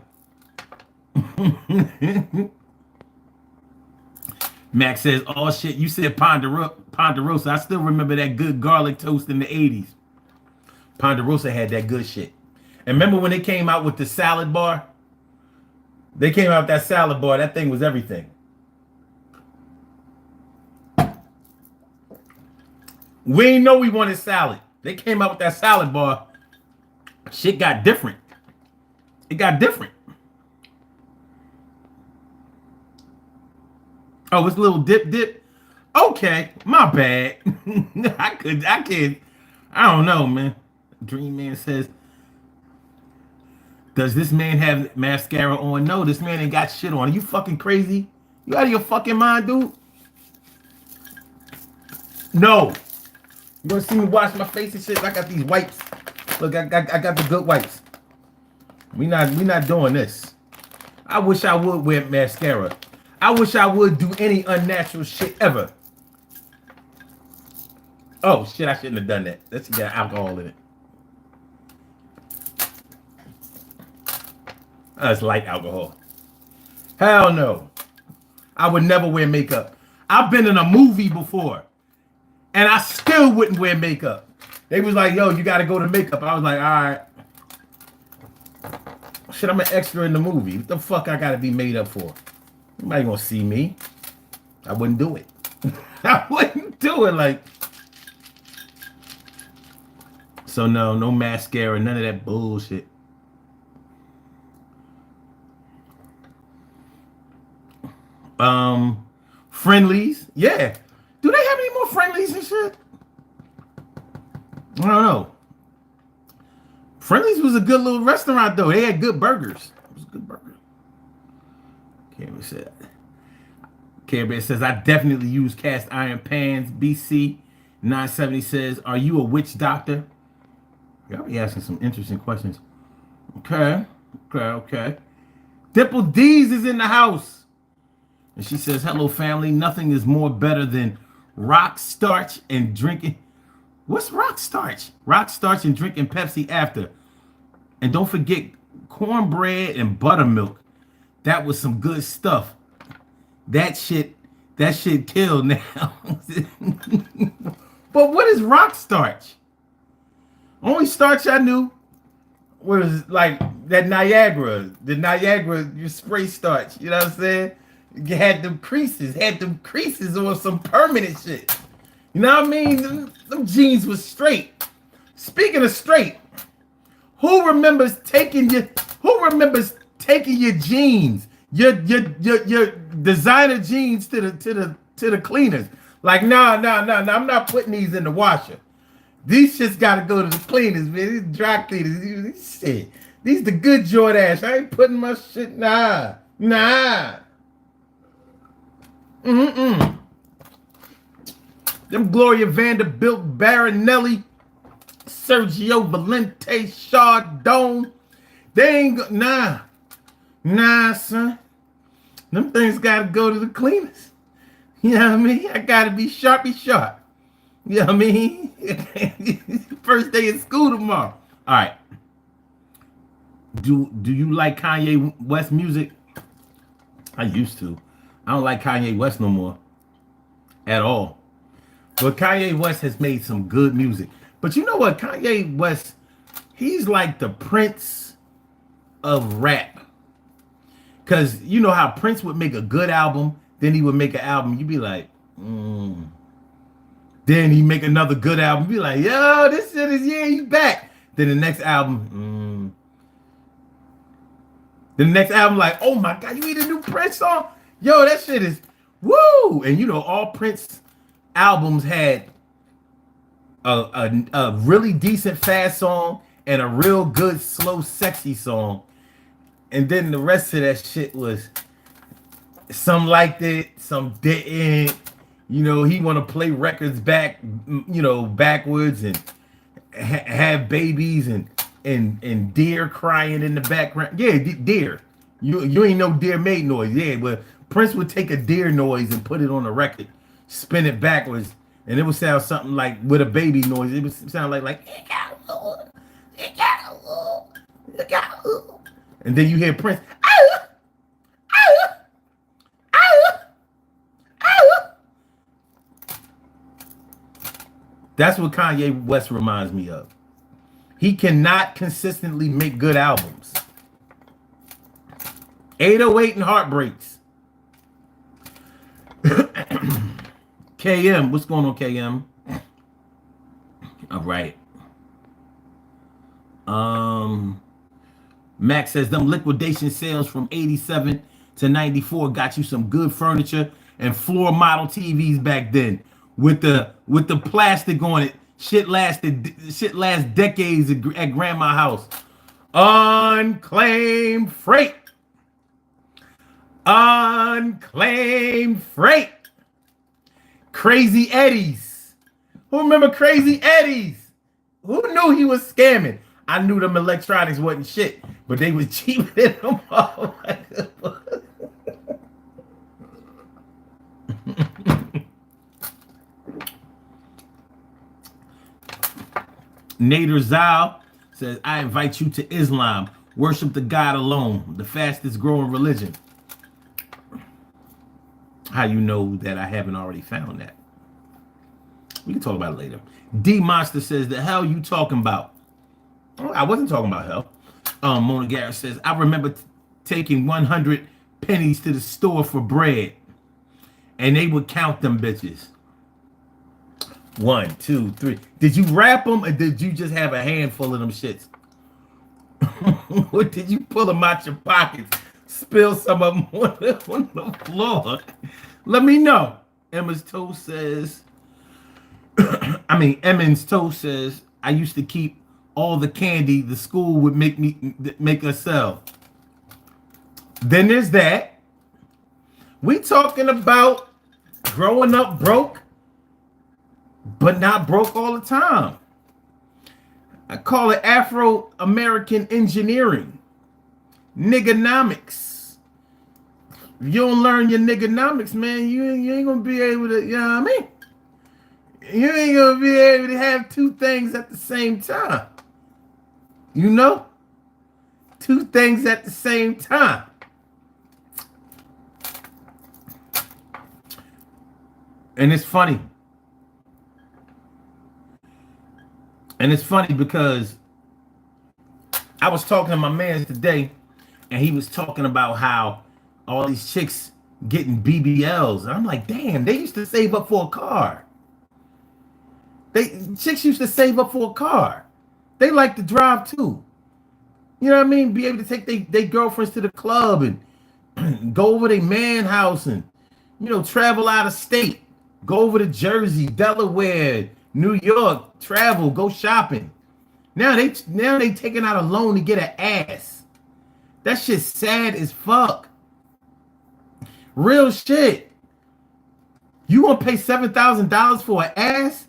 Max says, oh shit, you said Ponderosa. I still remember that good garlic toast in the 80s. Ponderosa had that good shit. And remember when they came out with the salad bar? They came out with that salad bar. That thing was everything. We didn't know we wanted salad. They came out with that salad bar. Shit got different. It got different. Oh, it's a little dip. Okay, my bad. I don't know, man. Dream Man says, does this man have mascara on? No, this man ain't got shit on. Are you fucking crazy? You out of your fucking mind, dude? No. You gonna see me wash my face and shit? I got these wipes. Look, I got the good wipes. We not doing this. I wish I would wear mascara. I wish I would do any unnatural shit ever. Oh shit, I shouldn't have done that. Let's get alcohol in it. That's light alcohol. Hell no. I would never wear makeup. I've been in a movie before, and I still wouldn't wear makeup. They was like, yo, you got to go to makeup. I was like, all right. Shit, I'm an extra in the movie. What the fuck I got to be made up for? Nobody gonna see me. I wouldn't do it. I wouldn't do it. Like, so no mascara, none of that bullshit. Friendlies, yeah. Do they have any more Friendlies and shit? I don't know. Friendlies was a good little restaurant though. They had good burgers. It was a good burger. Care says, I definitely use cast iron pans. BC 970 says, are you a witch doctor? Y'all be asking some interesting questions. Okay. Dimple D's is in the house. And she says, hello, family. Nothing is more better than rock starch and drinking. What's rock starch? Rock starch and drinking Pepsi after. And don't forget cornbread and buttermilk. That was some good stuff. That shit killed now. But what is rock starch? Only starch I knew was like that Niagara. The Niagara, you spray starch. You know what I'm saying? You had them creases on some permanent shit. You know what I mean? Them jeans was straight. Speaking of straight, who remembers taking your jeans, your designer jeans to the cleaners? Like, no, I'm not putting these in the washer. These shits gotta go to the cleaners, man. These dry cleaners. These shit. These the good Jordache. I ain't putting my shit. Nah. Them Gloria Vanderbilt, Baronelli, Sergio Valente, Chardon. They ain't nah, son. Them things gotta go to the cleaners. You know what I mean? I gotta be sharp. You know what I mean? First day of school tomorrow. All right. Do you like Kanye West music? I used to. I don't like Kanye West no more. At all. But Kanye West has made some good music. But you know what? Kanye West, he's like the Prince of rap. Because you know how Prince would make a good album, then he would make an album, you'd be like, Then he make another good album, be like, yo, this shit is, yeah, he's back. Then the next album, Then the next album, like, oh my God, you need a new Prince song? Yo, that shit is, woo! And you know, all Prince albums had a really decent fast song and a real good slow sexy song, and then the rest of that shit was some liked it, some didn't. You know, he want to play records back, you know, backwards and have babies and deer crying in the background. Yeah, deer. You ain't no deer made noise. Yeah, but Prince would take a deer noise and put it on a record, spin it backwards, and it would sound something like with a baby noise. It would sound like and then you hear Prince. That's what Kanye West reminds me of. He cannot consistently make good albums. 808 and Heartbreaks. KM, what's going on, KM? All right. Max says them liquidation sales from 87 to 94 got you some good furniture and floor model TVs back then with the plastic on it. Shit last decades at grandma's house. Unclaimed freight. Crazy Eddies. Who remember Crazy Eddies? Who knew he was scamming? I knew them electronics wasn't shit, but they was cheaper than them all. Nader Zal says, I invite you to Islam. Worship the God alone, the fastest growing religion. How you know that I haven't already found that? We can talk about it later. D Monster says, the hell you talking about? Oh, I wasn't talking about hell. Mona Garrett says, I remember taking 100 pennies to the store for bread, and they would count them bitches. 1, 2, 3. Did you wrap them, or did you just have a handful of them shits? Or did you pull them out your pockets, spill some of them on the floor? Let me know. Emmons Toast says, I used to keep all the candy the school would make us sell. Then there's that. We talking about growing up broke, but not broke all the time. I call it Afro-American engineering. Niggonomics. If you don't learn your niggonomics, man, you ain't gonna be able to, you know what I mean? You ain't gonna be able to have two things at the same time. You know? Two things at the same time. And it's funny. And it's funny because I was talking to my man today, and he was talking about how all these chicks getting BBLs. And I'm like, damn, they used to save up for a car. Chicks used to save up for a car. They like to drive too. You know what I mean? Be able to take their girlfriends to the club and go over their man house and, you know, travel out of state. Go over to Jersey, Delaware, New York, travel, go shopping. Now they taking out a loan to get an ass. That shit's sad as fuck. Real shit. You gonna pay $7,000 for an ass?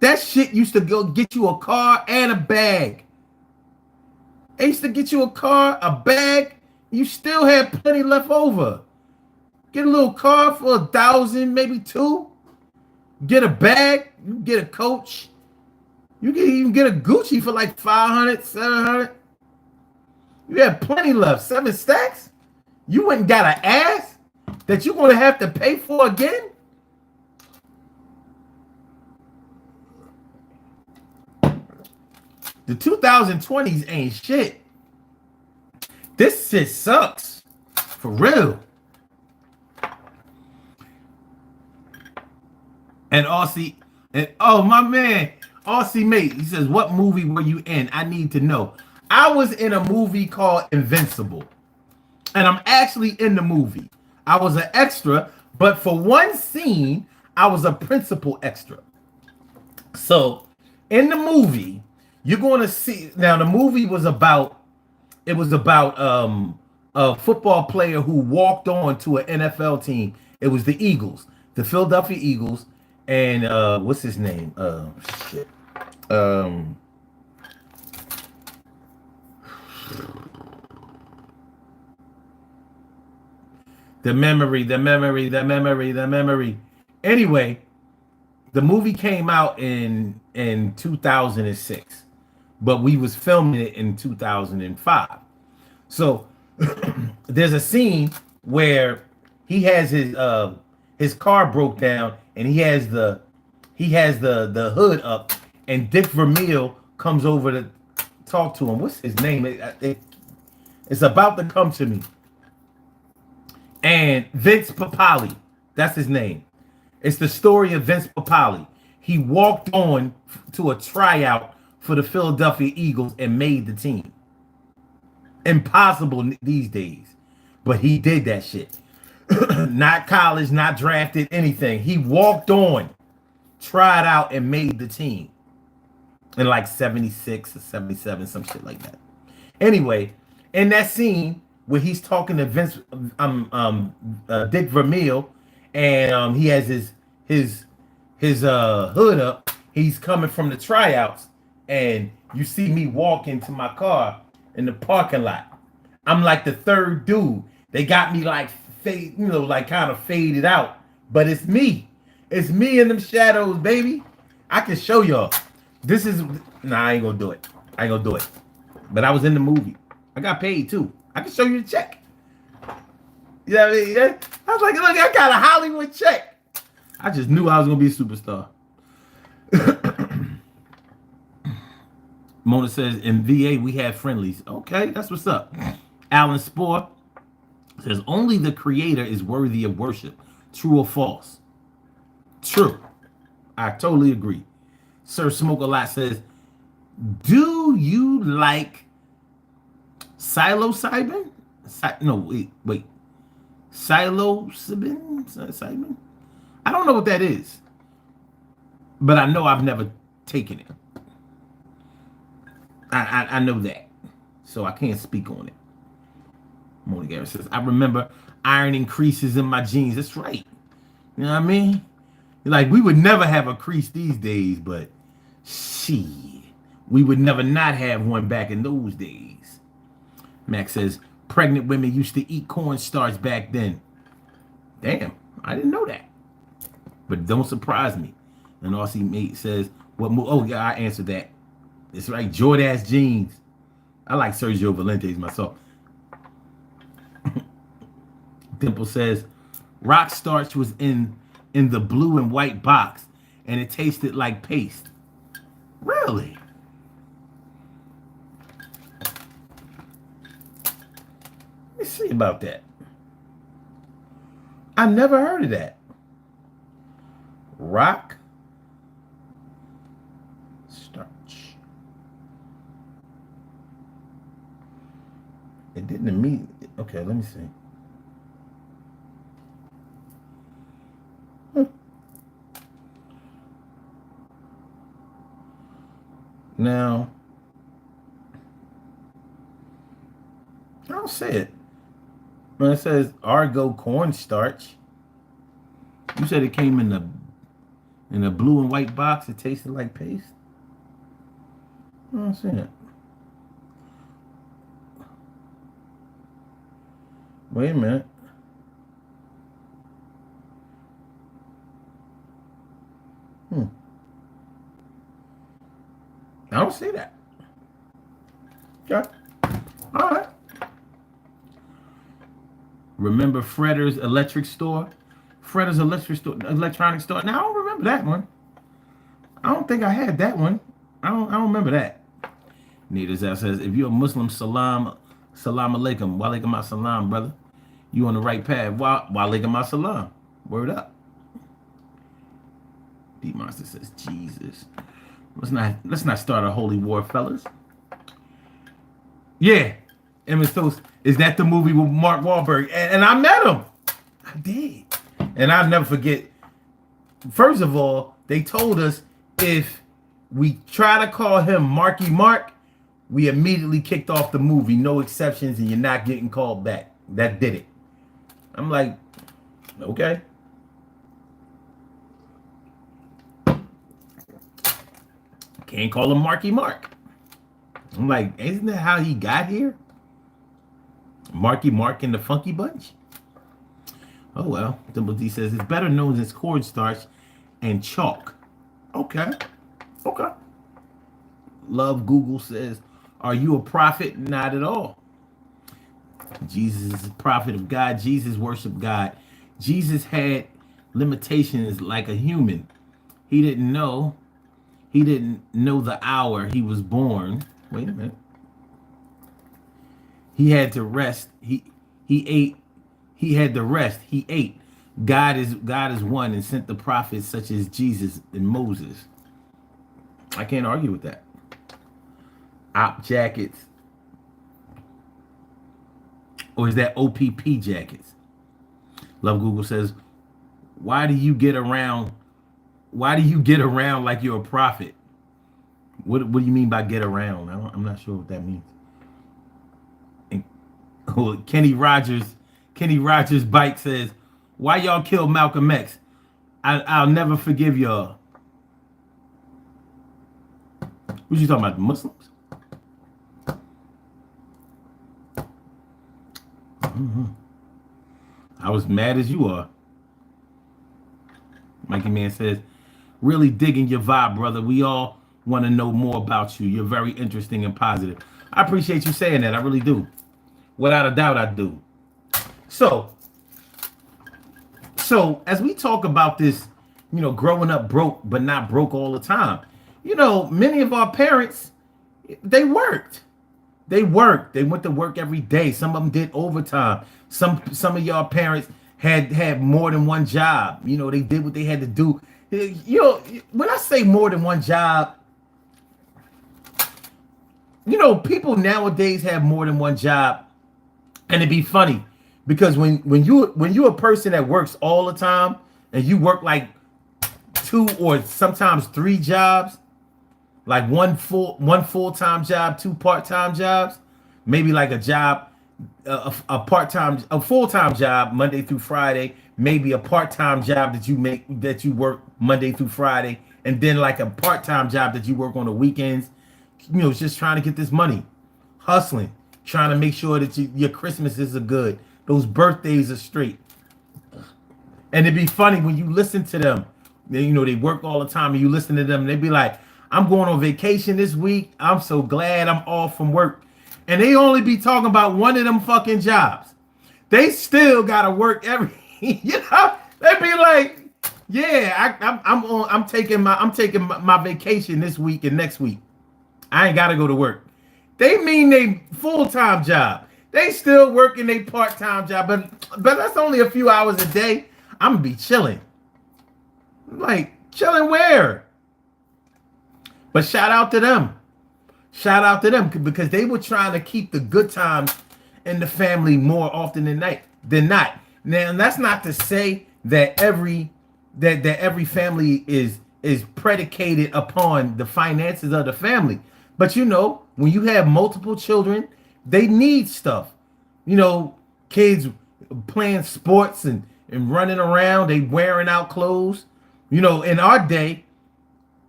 That shit used to go get you a car and a bag. They used to get you a car, a bag. You still had plenty left over. Get a little car for $1,000, maybe $2,000. Get a bag. You get a Coach. You can even get a Gucci for like $500, $700. You had plenty left. 7 stacks. You went and got an ass that you're gonna have to pay for again. The 2020s ain't shit. This shit sucks. For real. And Aussie, my man, Aussie mate, he says, what movie were you in? I need to know. I was in a movie called Invincible. And I'm actually in the movie. I was an extra, but for one scene, I was a principal extra. So in the movie, you're going to see, now the movie was about a football player who walked on to an NFL team. It was the Eagles, the Philadelphia Eagles. And what's his name? Shit. The memory. Anyway, the movie came out in 2006, but we was filming it in 2005. So there's a scene where he has his car broke down and he has the hood up, and Dick Vermeil comes over to talk to him. What's his name? It's about to come to me. And Vince Papale, that's his name. It's the story of Vince Papale. He walked on to a tryout for the Philadelphia Eagles and made the team. Impossible these days, but he did that shit. Not college, not drafted, anything. He walked on, tried out, and made the team in like 76 or 77, some shit like that. Anyway, in that scene where he's talking to Dick Vermeil, and he has his hood up, he's coming from the tryouts, and you see me walk into my car in the parking lot. I'm like the third dude. They got me like like kind of faded out, but it's me. It's me in them shadows, baby. I can show y'all. This is nah. I ain't gonna do it. I ain't gonna do it. But I was in the movie. I got paid too. I can show you the check. You know what I mean? Yeah. I was like, look, I got a Hollywood check. I just knew I was gonna be a superstar. Mona says, in VA we have friendlies. Okay, that's what's up. Alan Spohr says, only the creator is worthy of worship. True or false? True. I totally agree. Sir Smoke a Lot says, do you like psilocybin? No, wait. Psilocybin? I don't know what that is. But I know I've never taken it. I know that. So I can't speak on it. Mona Garrett says, I remember ironing creases in my jeans. That's right. You know what I mean? Like, we would never have a crease these days, but we would never not have one back in those days. Max says, pregnant women used to eat cornstarch back then. Damn, I didn't know that. But don't surprise me. And RC Mate says, oh yeah, I answered that. It's right, Jordache jeans. I like Sergio Valentes myself. Dimple says, rock starch was in the blue and white box, and it tasted like paste. Really? Let me see about that. I never heard of that. Rock starch. It didn't immediately. Okay, let me see. Now, I don't say it. When it says Argo cornstarch, you said it came in a blue and white box. It tasted like paste. I don't see it. Wait a minute. I don't see that. Okay. All right. Remember Fredder's electric store? Fredder's electronic store. Now I don't remember that one. I don't think I had that one. I don't remember that. Nita's says, if you're a Muslim, salam alaikum. Wa alaikum assalam, brother. You on the right path. Wa alaikum assalam. Word up. D Monster says, Jesus. Let's not start a holy war, fellas. Yeah. Emma Toast, is that the movie with Mark Wahlberg? And I met him. I did. And I'll never forget. First of all, they told us if we try to call him Marky Mark, we immediately kicked off the movie. No exceptions, and you're not getting called back. That did it. I'm like, okay. Can't call him Marky Mark. I'm like, isn't that how he got here? Marky Mark and the Funky Bunch? Oh well. Dimple D says it's better known as cornstarch and chalk. Okay. Okay. Love Google says, are you a prophet? Not at all. Jesus is a prophet of God. Jesus worshiped God. Jesus had limitations like a human. He didn't know the hour he was born. Wait a minute. He had to rest. He ate. He had to rest. He ate. God is one and sent the prophets such as Jesus and Moses. I can't argue with that. Op jackets. Or is that OPP jackets? Love Google says, why do you get around like you're a prophet? What do you mean by get around? I'm not sure what that means. And, Kenny Rogers Bike says, why y'all kill Malcolm X? I'll never forgive y'all. What you talking about, the Muslims? I was mad as you are. Mikey Man says, really digging your vibe, brother. We all want to know more about you. You're very interesting and positive. I appreciate you saying that. I really do. Without a doubt, I do. So, as we talk about this, growing up broke, but not broke all the time. Many of our parents, they worked. They worked. They went to work every day. Some of them did overtime. Some of y'all parents had more than one job. They did what they had to do. When I say more than one job, people nowadays have more than one job, and it'd be funny because when you're a person that works all the time and you work like 2 or sometimes 3 jobs, like one full-time job, 2 part-time jobs, maybe like a job, a full-time job Monday through Friday, maybe a part-time job that you work Monday through Friday, and then like a part-time job that you work on the weekends. Just trying to get this money, hustling, trying to make sure that your Christmases are good, those birthdays are straight. And it'd be funny when you listen to them. They work all the time, and you listen to them, and they be like, I'm going on vacation this week. I'm so glad I'm off from work. And they only be talking about one of them fucking jobs. They still gotta work every, they be like, yeah, I'm taking my vacation this week and next week. I ain't gotta go to work. They mean they full-time job. They still working a part-time job, but that's only a few hours a day. I'm gonna be chilling. Like, chilling where? But shout out to them. Shout out to them because they were trying to keep the good times in the family more often than not. Now, that's not to say that every family is predicated upon the finances of the family. But when you have multiple children, they need stuff. Kids playing sports and running around, they wearing out clothes. In our day,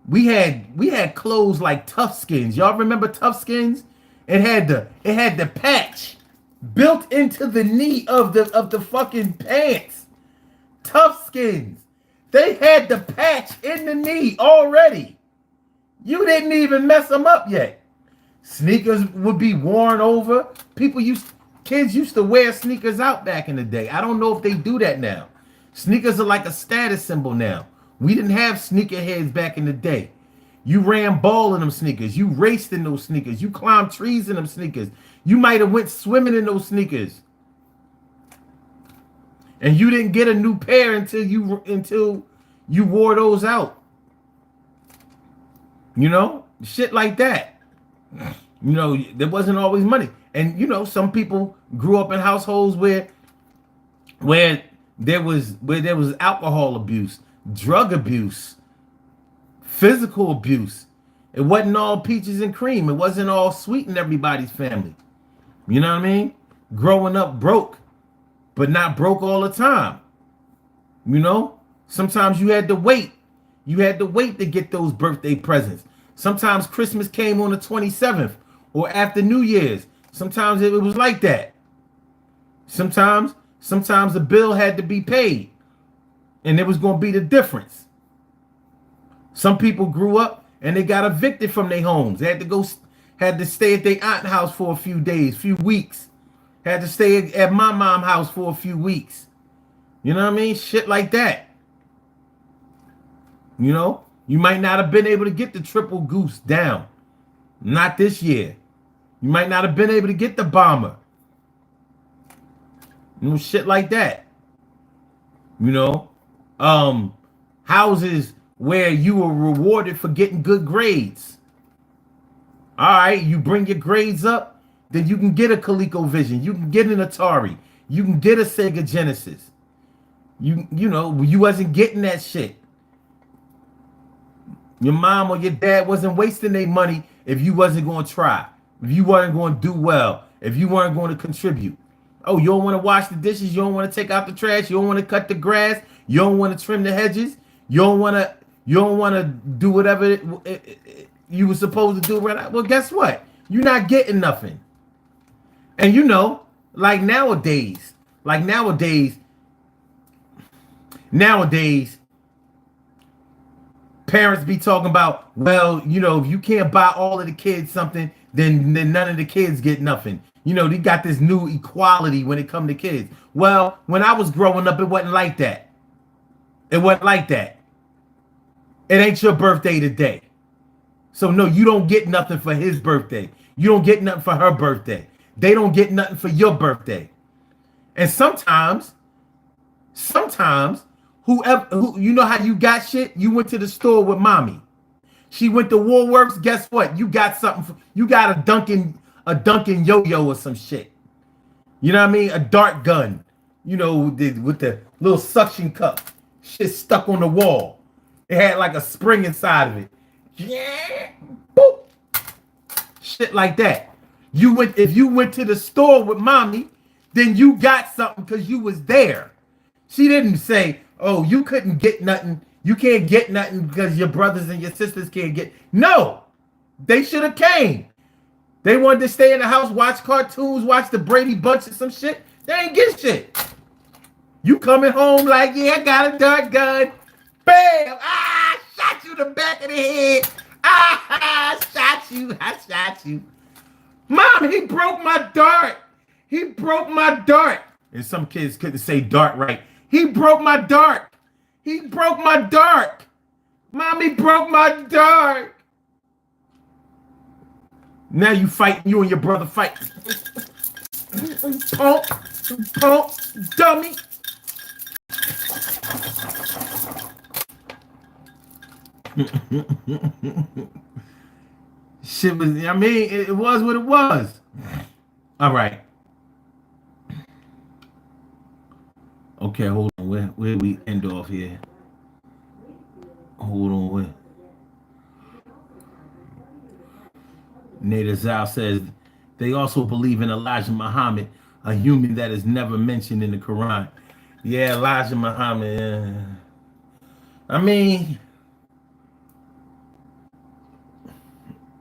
we had clothes like Tough Skins. Y'all remember Tough Skins? It had the patch built into the knee of the fucking pants. Tough Skins. They had the patch in the knee already. You didn't even mess them up yet. Sneakers would be worn over. Kids used to wear sneakers out back in the day. I don't know if they do that now. Sneakers are like a status symbol now. We didn't have sneakerheads back in the day. You ran ball in them sneakers. You raced in those sneakers. You climbed trees in them sneakers. You might have went swimming in those sneakers. And you didn't get a new pair until you wore those out. Shit like that. There wasn't always money. And some people grew up in households where there was alcohol abuse, drug abuse, physical abuse. It wasn't all peaches and cream. It wasn't all sweet in everybody's family. You know what I mean? Growing up broke, but not broke all the time. Sometimes you had to wait. You had to wait to get those birthday presents. Sometimes Christmas came on the 27th or after New Year's. Sometimes it was like that. Sometimes the bill had to be paid, and it was going to be the difference. Some people grew up and they got evicted from their homes. They had to stay at their aunt's house for a few days, few weeks. Had to stay at my mom's house for a few weeks. You know what I mean? Shit like that. You might not have been able to get the triple goose down. Not this year. You might not have been able to get the bomber. Shit like that. Houses where you were rewarded for getting good grades. All right, you bring your grades up, then you can get a ColecoVision. You can get an Atari. You can get a Sega Genesis. You wasn't getting that shit. Your mom or your dad wasn't wasting their money if you wasn't going to try, if you weren't going to do well, if you weren't going to contribute. Oh, you don't want to wash the dishes. You don't want to take out the trash. You don't want to cut the grass. You don't want to trim the hedges. You don't want to do whatever you were supposed to do. Right now. Well, guess what? You're not getting nothing. And like nowadays, Parents be talking about, well, you know, if you can't buy all of the kids something, then none of the kids get nothing. You know, they got this new equality when it come to kids. Well, when I was growing up, it wasn't like that. It wasn't like that. It ain't your birthday today. So no, you don't get nothing for his birthday. You don't get nothing for her birthday. They don't get nothing for your birthday. And sometimes, whoever, you know how you got shit? You went to the store with mommy. She went to Woolworths. Guess what? You got something. You got a Dunkin' yo-yo or some shit. You know what I mean? A dart gun. You know, with the little suction cup. Shit stuck on the wall. It had like a spring inside of it. Yeah. Boop. Shit like that. If you went to the store with mommy, then you got something because you was there. She didn't say, oh, you couldn't get nothing. You can't get nothing because your brothers and your sisters can't get. No, they should have came. They wanted to stay in the house, watch cartoons, watch the Brady Bunch or some shit. They ain't get shit. You coming home like, yeah, I got a dart gun. Bam! Ah, shot you in the back of the head. Ah, I shot you. Mom, he broke my dart. He broke my dart. And some kids couldn't say dart right. He broke my dart. He broke my dart. Mommy broke my dart. Now you fighting, you and your brother fight. Punk, dummy. Shit was, I mean, it was what it was. All right. Okay, hold on. Where we end off here? Hold on. Where? Nader Zal says they also believe in Elijah Muhammad, a human that is never mentioned in the Quran. Yeah, Elijah Muhammad. Yeah. I mean,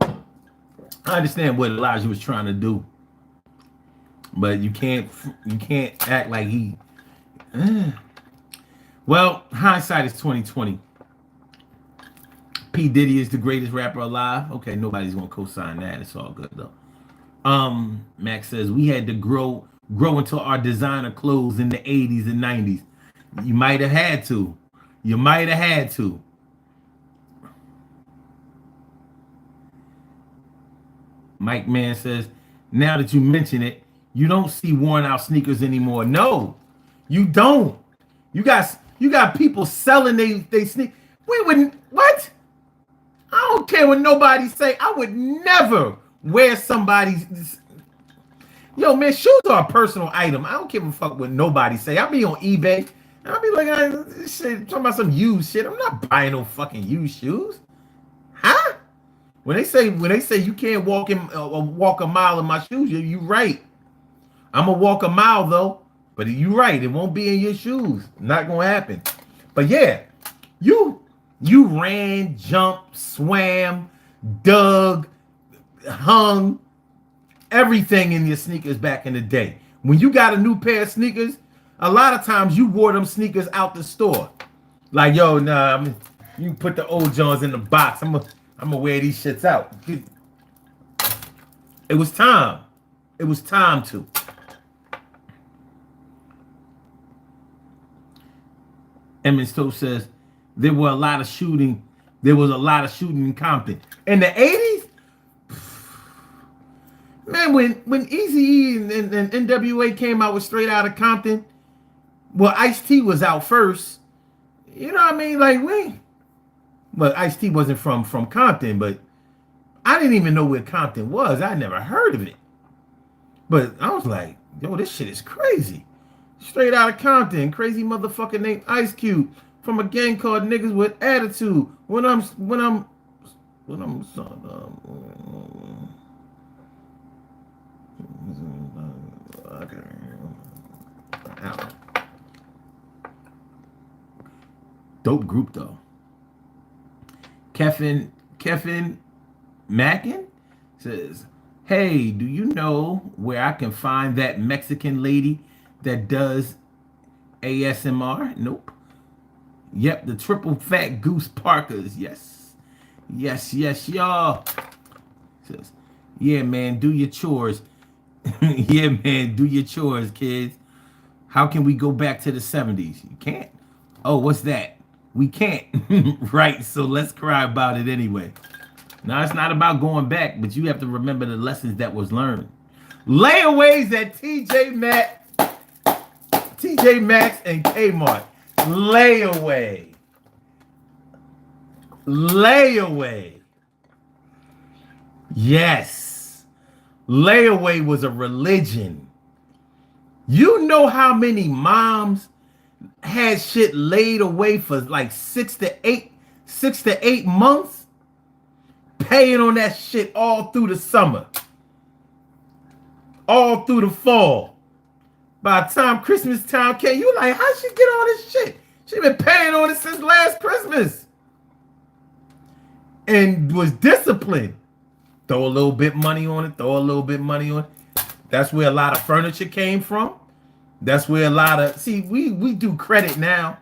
I understand what Elijah was trying to do, but you can't act like he. Well, hindsight is 2020. P. Diddy is the greatest rapper alive. Okay, nobody's gonna co-sign that. It's all good though. Max says we had to grow into our designer clothes in the 80s and 90s. You might have had to. You might have had to. Mike Man says, now that you mention it, you don't see worn out sneakers anymore. No, you don't. You got people selling they sneakers. We wouldn't, what? I don't care what nobody say. I would never wear somebody's. Yo, man, shoes are a personal item. I don't give a fuck what nobody say. I'll be on eBay. I'll be like, this shit, talking about some used shit. I'm not buying no fucking used shoes. Huh? When they say you can't walk a mile in my shoes, you right. I'm gonna walk a mile though, but you right. It won't be in your shoes. Not gonna happen. But yeah, you ran, jumped, swam, dug, hung, everything in your sneakers back in the day. When you got a new pair of sneakers, a lot of times you wore them sneakers out the store. Like, yo, nah, you put the old Johns in the box. I'm gonna wear these shits out. It was time. It was time to. Emmett Stowe says there was a lot of shooting in Compton. In the 80s? Man, when Eazy-E and NWA came out with Straight Outta Compton, well, Ice-T was out first. You know what I mean? Like, but Ice-T wasn't from Compton, but I didn't even know where Compton was. I never heard of it. But I was like, yo, this shit is crazy. Straight Outta Compton, crazy motherfucker named Ice Cube from a gang called Niggas with Attitude. When I'm dope group though. Kevin Mackin says, hey, do you know where I can find that Mexican lady that does ASMR? Nope. Yep, the triple fat goose Parkers. Yes. Yes, yes, y'all. Says, yeah, man, do your chores. Yeah, man, do your chores, kids. How can we go back to the 70s? You can't. Oh, what's that? We can't. Right, so let's cry about it anyway. Now, it's not about going back, but you have to remember the lessons that was learned. Layaways at TJ Maxx and Kmart. Layaway. Layaway. Yes. Layaway was a religion. You know how many moms had shit laid away for like 6 to 8 months, paying on that shit all through the summer, all through the fall. By the time Christmas time came, you like, how'd she get all this shit? She been paying on it since last Christmas. And was disciplined. Throw a little bit money on it, throw a little bit money on it. That's where a lot of furniture came from. That's where a lot of, see, we do credit now.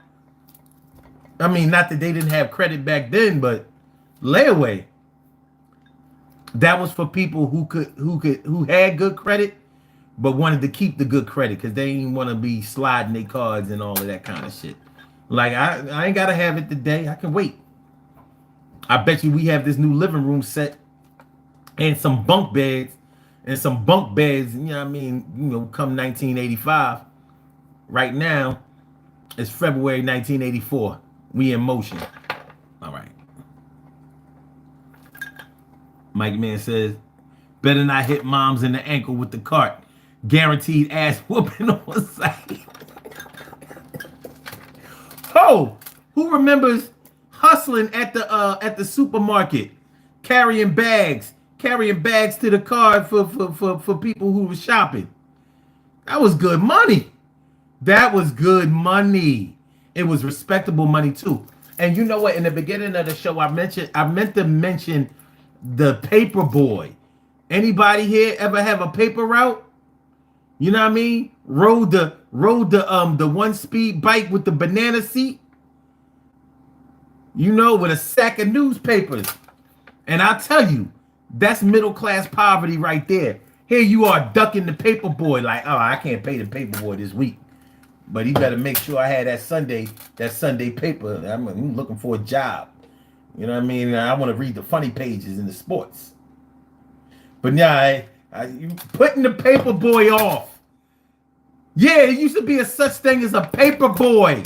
I mean, not that they didn't have credit back then, but layaway. That was for people who had good credit, but wanted to keep the good credit because they didn't want to be sliding their cards and all of that kind of shit. Like, I ain't gotta have it today. I can wait. I bet you we have this new living room set and some bunk beds, you know what I mean, come 1985. Right now, it's February 1984. We in motion. All right. Mike Man says, better not hit moms in the ankle with the cart. Guaranteed ass whooping on site. Oh, who remembers hustling at the supermarket, carrying bags to the car for people who were shopping? That was good money. That was good money. It was respectable money too. And you know what? In the beginning of the show, I meant to mention the paper boy. Anybody here ever have a paper route? You know what I mean? Rode the 1-speed bike with the banana seat. With a sack of newspapers. And I'll tell you, that's middle class poverty right there. Here you are ducking the paper boy like, oh, I can't pay the paper boy this week. But he better make sure I had that Sunday paper. I'm looking for a job. You know what I mean? I want to read the funny pages in the sports. But yeah, you putting the paper boy off. Yeah, there used to be a such thing as a paper boy.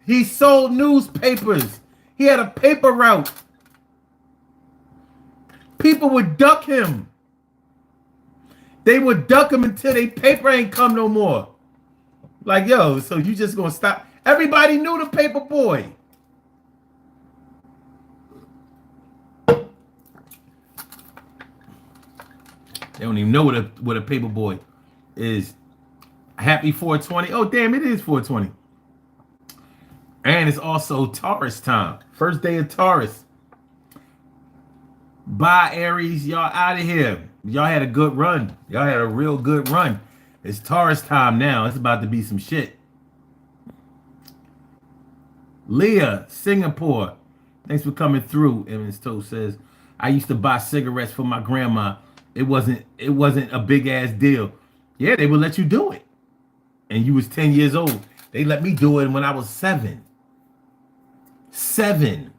He sold newspapers. He had a paper route. People would duck him. They would duck him until their paper ain't come no more. Like, yo, so you just gonna stop? Everybody knew the paper boy. They don't even know what a paper boy is. Happy 420. Oh, damn, it is 420. And it's also Taurus time. First day of Taurus. Bye, Aries. Y'all out of here. Y'all had a good run. Y'all had a real good run. It's Taurus time now. It's about to be some shit. Leah, Singapore. Thanks for coming through. Evans Toast says, I used to buy cigarettes for my grandma. It wasn't a big ass deal. Yeah, they would let you do it. And you was 10 years old. They let me do it when I was 7. 7.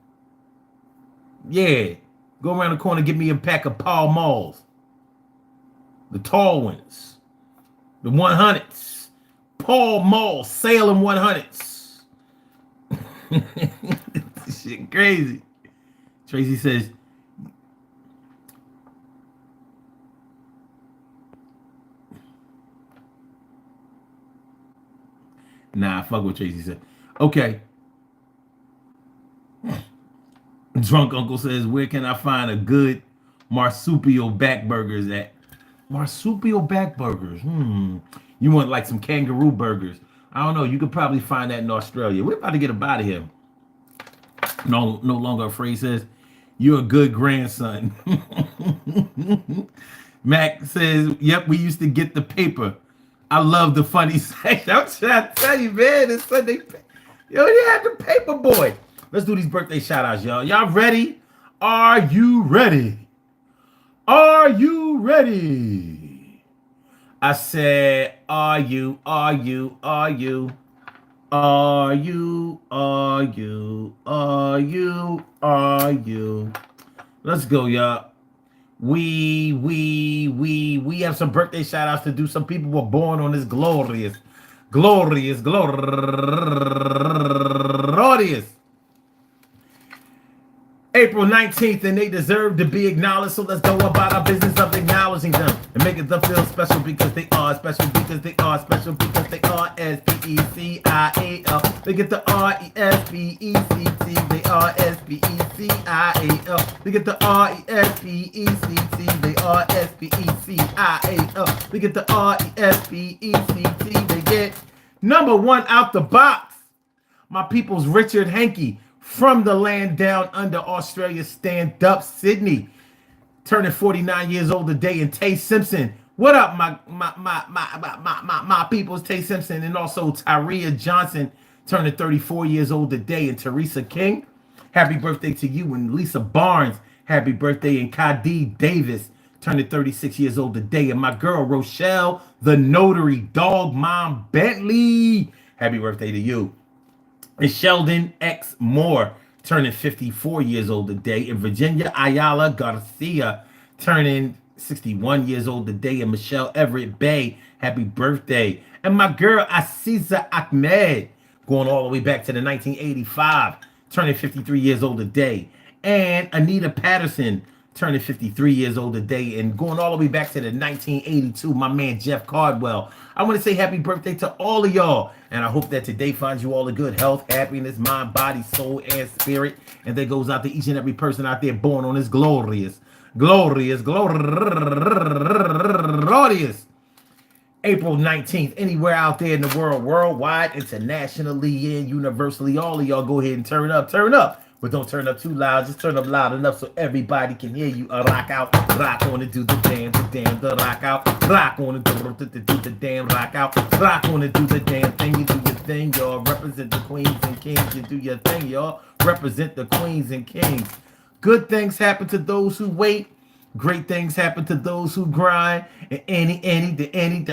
Yeah. Go around the corner, get me a pack of Pall Malls. The tall ones. The 100s. Pall Mall, Salem 100s. Shit crazy. Tracy says, nah, fuck what Tracy said. Okay. Drunk Uncle says, where can I find a good marsupial back burgers at? Marsupial back burgers. You want like some kangaroo burgers. I don't know. You could probably find that in Australia. We're about to get up out of here. No longer afraid says, you're a good grandson. Mac says, yep, we used to get the paper. I love the funny section. I'm trying to tell you, man, it's Sunday. Yo, he had the paper boy. Let's do these birthday shout outs, y'all. Y'all ready? Are you ready? Are you ready? I said, are you? Are you? Are you? Are you? Are you? Are you? Are you? Let's go, y'all. We have some birthday shout outs to do. Some people were born on this glorious April 19th, and they deserve to be acknowledged. So let's go about our business of acknowledging them and making them feel special because they are special, because they are special, because they are S-P-E-C-I-A-L. They get the R-E-S-P-E-C-T. They are S-P-E-C-I-A-L. They get the R-E-S-P-E-C-T. They are S-P-E-C-I-A-L. They get the R-E-S-P-E-C-T. They get number one out the box. My people's Richard Hankey from the land down under Australia. Stand up, Sydney, turning 49 years old today. And Tay Simpson, what up, my people's Tay Simpson, and also Tyria Johnson, turning 34 years old today. And Teresa King, happy birthday to you. And Lisa Barnes, happy birthday. And Kadi Davis, turning 36 years old today. And my girl Rochelle, the notary, dog mom Bentley, happy birthday to you. And Sheldon X. Moore, turning 54 years old today. And Virginia Ayala Garcia, turning 61 years old today. And Michelle Everett Bay, happy birthday. And my girl Aziza Ahmed, going all the way back to the 1985, turning 53 years old today. And Anita Patterson, turning 53 years old today. And going all the way back to the 1982, my man Jeff Cardwell. I want to say happy birthday to all of y'all. And I hope that today finds you all in good health, happiness, mind, body, soul, and spirit. And that goes out to each and every person out there born on this glorious April 19th. Anywhere out there in the world, worldwide, internationally, and universally, all of y'all go ahead and turn up. Turn up. But don't turn up too loud. Just turn up loud enough so everybody can hear you. Rock out, rock on and do the damn, the rock out, rock on and do the damn, rock out, rock on and do the damn thing. You do your thing, y'all. Represent the queens and kings. You do your thing, y'all. Represent the queens and kings. Good things happen to those who wait. Great things happen to those who grind. And anything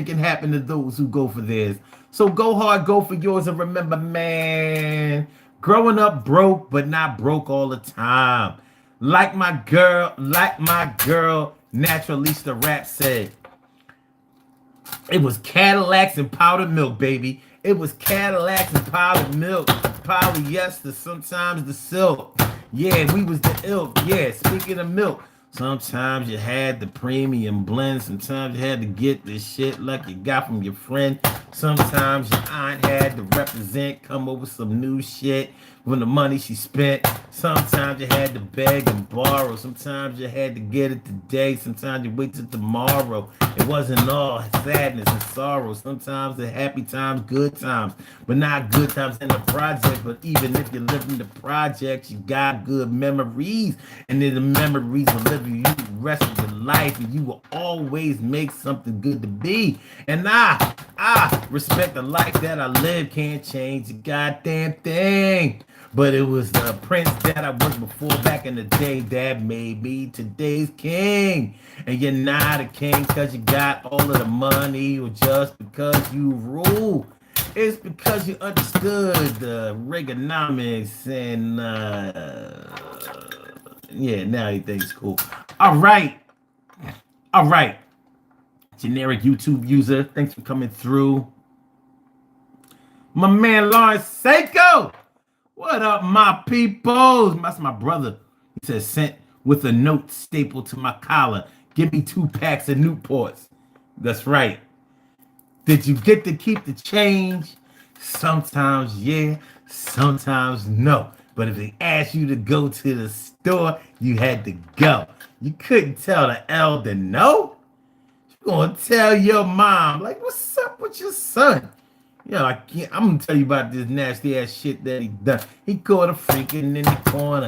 can happen to those who go for theirs. So go hard, go for yours, and remember, man, growing up broke, but not broke all the time. Like my girl, Naturalista Rap said, it was Cadillacs and powdered milk, baby. It was Cadillacs and powdered milk. Polyester, sometimes the silk. Yeah, we was the ilk. Yeah, speaking of milk, sometimes you had the premium blend. Sometimes you had to get the shit like you got from your friend. Sometimes your aunt had to represent, come up with some new shit from the money she spent. Sometimes you had to beg and borrow. Sometimes you had to get it today. Sometimes you wait till tomorrow. It wasn't all sadness and sorrow. Sometimes the happy times, good times, but not good times in the project. But even if you live in the project, you got good memories. And then the memories will live you the rest of your life. And you will always make something good to be. And I respect the life that I live. Can't change a goddamn thing. But it was the prince that I was before back in the day that made me today's king. And you're not a king because you got all of the money or just because you rule. It's because you understood the Reaganomics and yeah, now everything's cool. All right. Generic YouTube user, thanks for coming through. My man Lawrence Seiko. What up, my peoples? That's my brother. He says, sent with a note stapled to my collar. Give me 2 packs of Newports. That's right. Did you get to keep the change? Sometimes yeah, sometimes no. But if they asked you to go to the store, you had to go. You couldn't tell the elder no. You're going to tell your mom, like, what's up with your son? Yeah, I'm gonna tell you about this nasty ass shit that he done. He caught a freaking in the corner,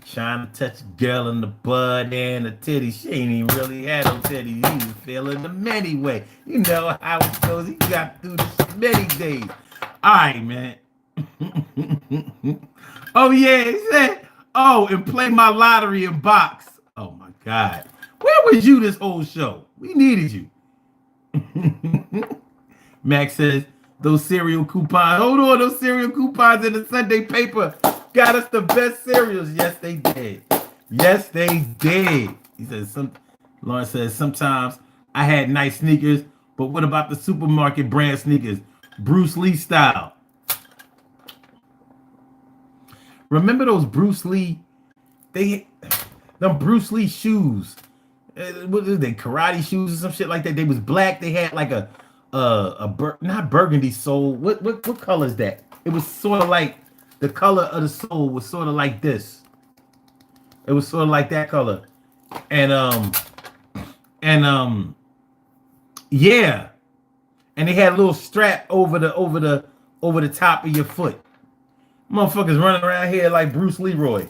trying to touch a girl in the butt and the titty. She ain't even really had no titty. He was feeling them anyway. You know how it goes. He got through the many days. All right, man. Oh, yeah, he said, oh, and play my lottery in box. Oh, my God. Where was you this whole show? We needed you. Max says, those cereal coupons. Hold on, those cereal coupons in the Sunday paper got us the best cereals. Yes, they did. Yes, they did. He says, Lawrence says, sometimes I had nice sneakers, but what about the supermarket brand sneakers? Bruce Lee style. Remember those Bruce Lee? Them Bruce Lee shoes. What is they? Karate shoes or some shit like that. They was black. They had like not burgundy sole. What color is that? It was sort of like the color of the sole was sort of like this. It was sort of like that color, and yeah, and they had a little strap over the top of your foot. Motherfuckers running around here like Bruce Leroy.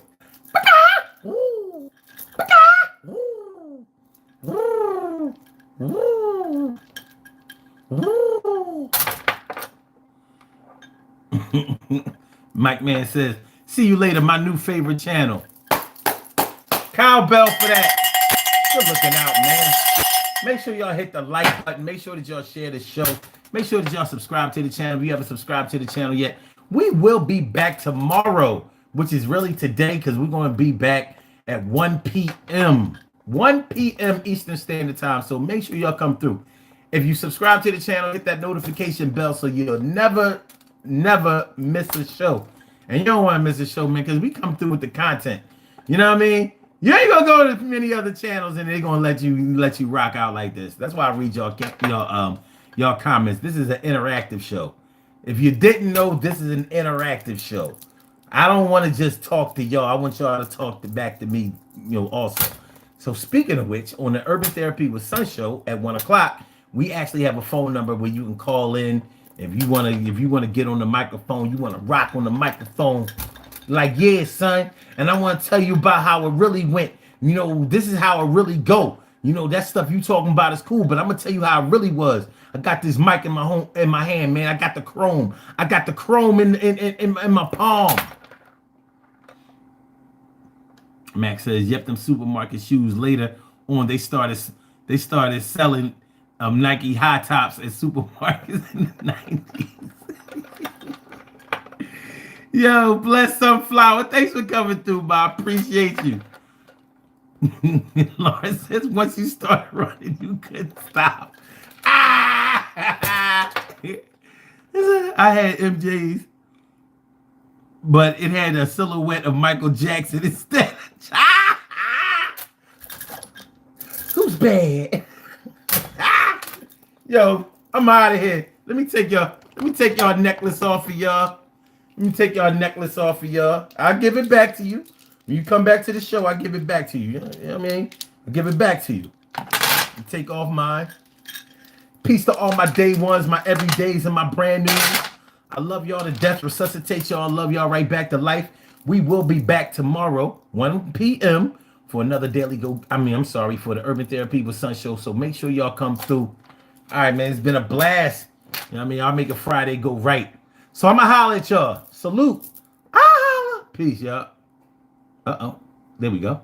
Mike Man says, see you later, my new favorite channel. Cowbell for that. Good looking out, man. Make sure y'all hit the like button. Make sure that y'all share the show. Make sure that y'all subscribe to the channel. If you haven't subscribed to the channel yet, we will be back tomorrow, which is really today, because we're going to be back at 1 p.m. 1 p.m. Eastern Standard Time. So make sure y'all come through. If you subscribe to the channel, hit that notification bell so you'll never miss a show. And you don't want to miss a show, man, because we come through with the content. You know what I mean? You ain't gonna go to many other channels and they're gonna let you rock out like this. That's why I read y'all comments. This is an interactive show. If you didn't know, this is an interactive show. I don't want to just talk to y'all. I want y'all to talk back to me, also. So speaking of which, on the Urban Therapy with Sun show at 1 o'clock, we actually have a phone number where you can call in if you want to get on the microphone. You want to rock on the microphone. Like, yeah, son. And I want to tell you about how it really went. This is how it really go. That stuff you talking about is cool, but I'm gonna tell you how it really was. I got this mic in my hand, man. I got the chrome. I got the chrome in my palm. Max says, yep, them supermarket shoes later on they started selling Nike high tops at supermarkets in the 90s. Yo, bless Sunflower. Thanks for coming through, I appreciate you. Lauren says, once you start running, you couldn't stop. I had MJ's, but it had a silhouette of Michael Jackson instead. Who's bad? Yo, I'm out of here. Let me take y'all necklace off of y'all. Let me take y'all necklace off of y'all. I'll give it back to you. When you come back to the show, I give it back to you. You know what I mean? I'll give it back to you. You take off mine. Peace to all my day ones, my everydays, and my brand news. I love y'all to death. Resuscitate y'all. Love y'all right back to life. We will be back tomorrow, 1 p.m. for another for the Urban Therapy with Sun show. So make sure y'all come through. All right, man. It's been a blast. You know what I mean? I'll make a Friday go right. So I'm going to holler at y'all. Salute. Peace, y'all. Uh-oh. There we go.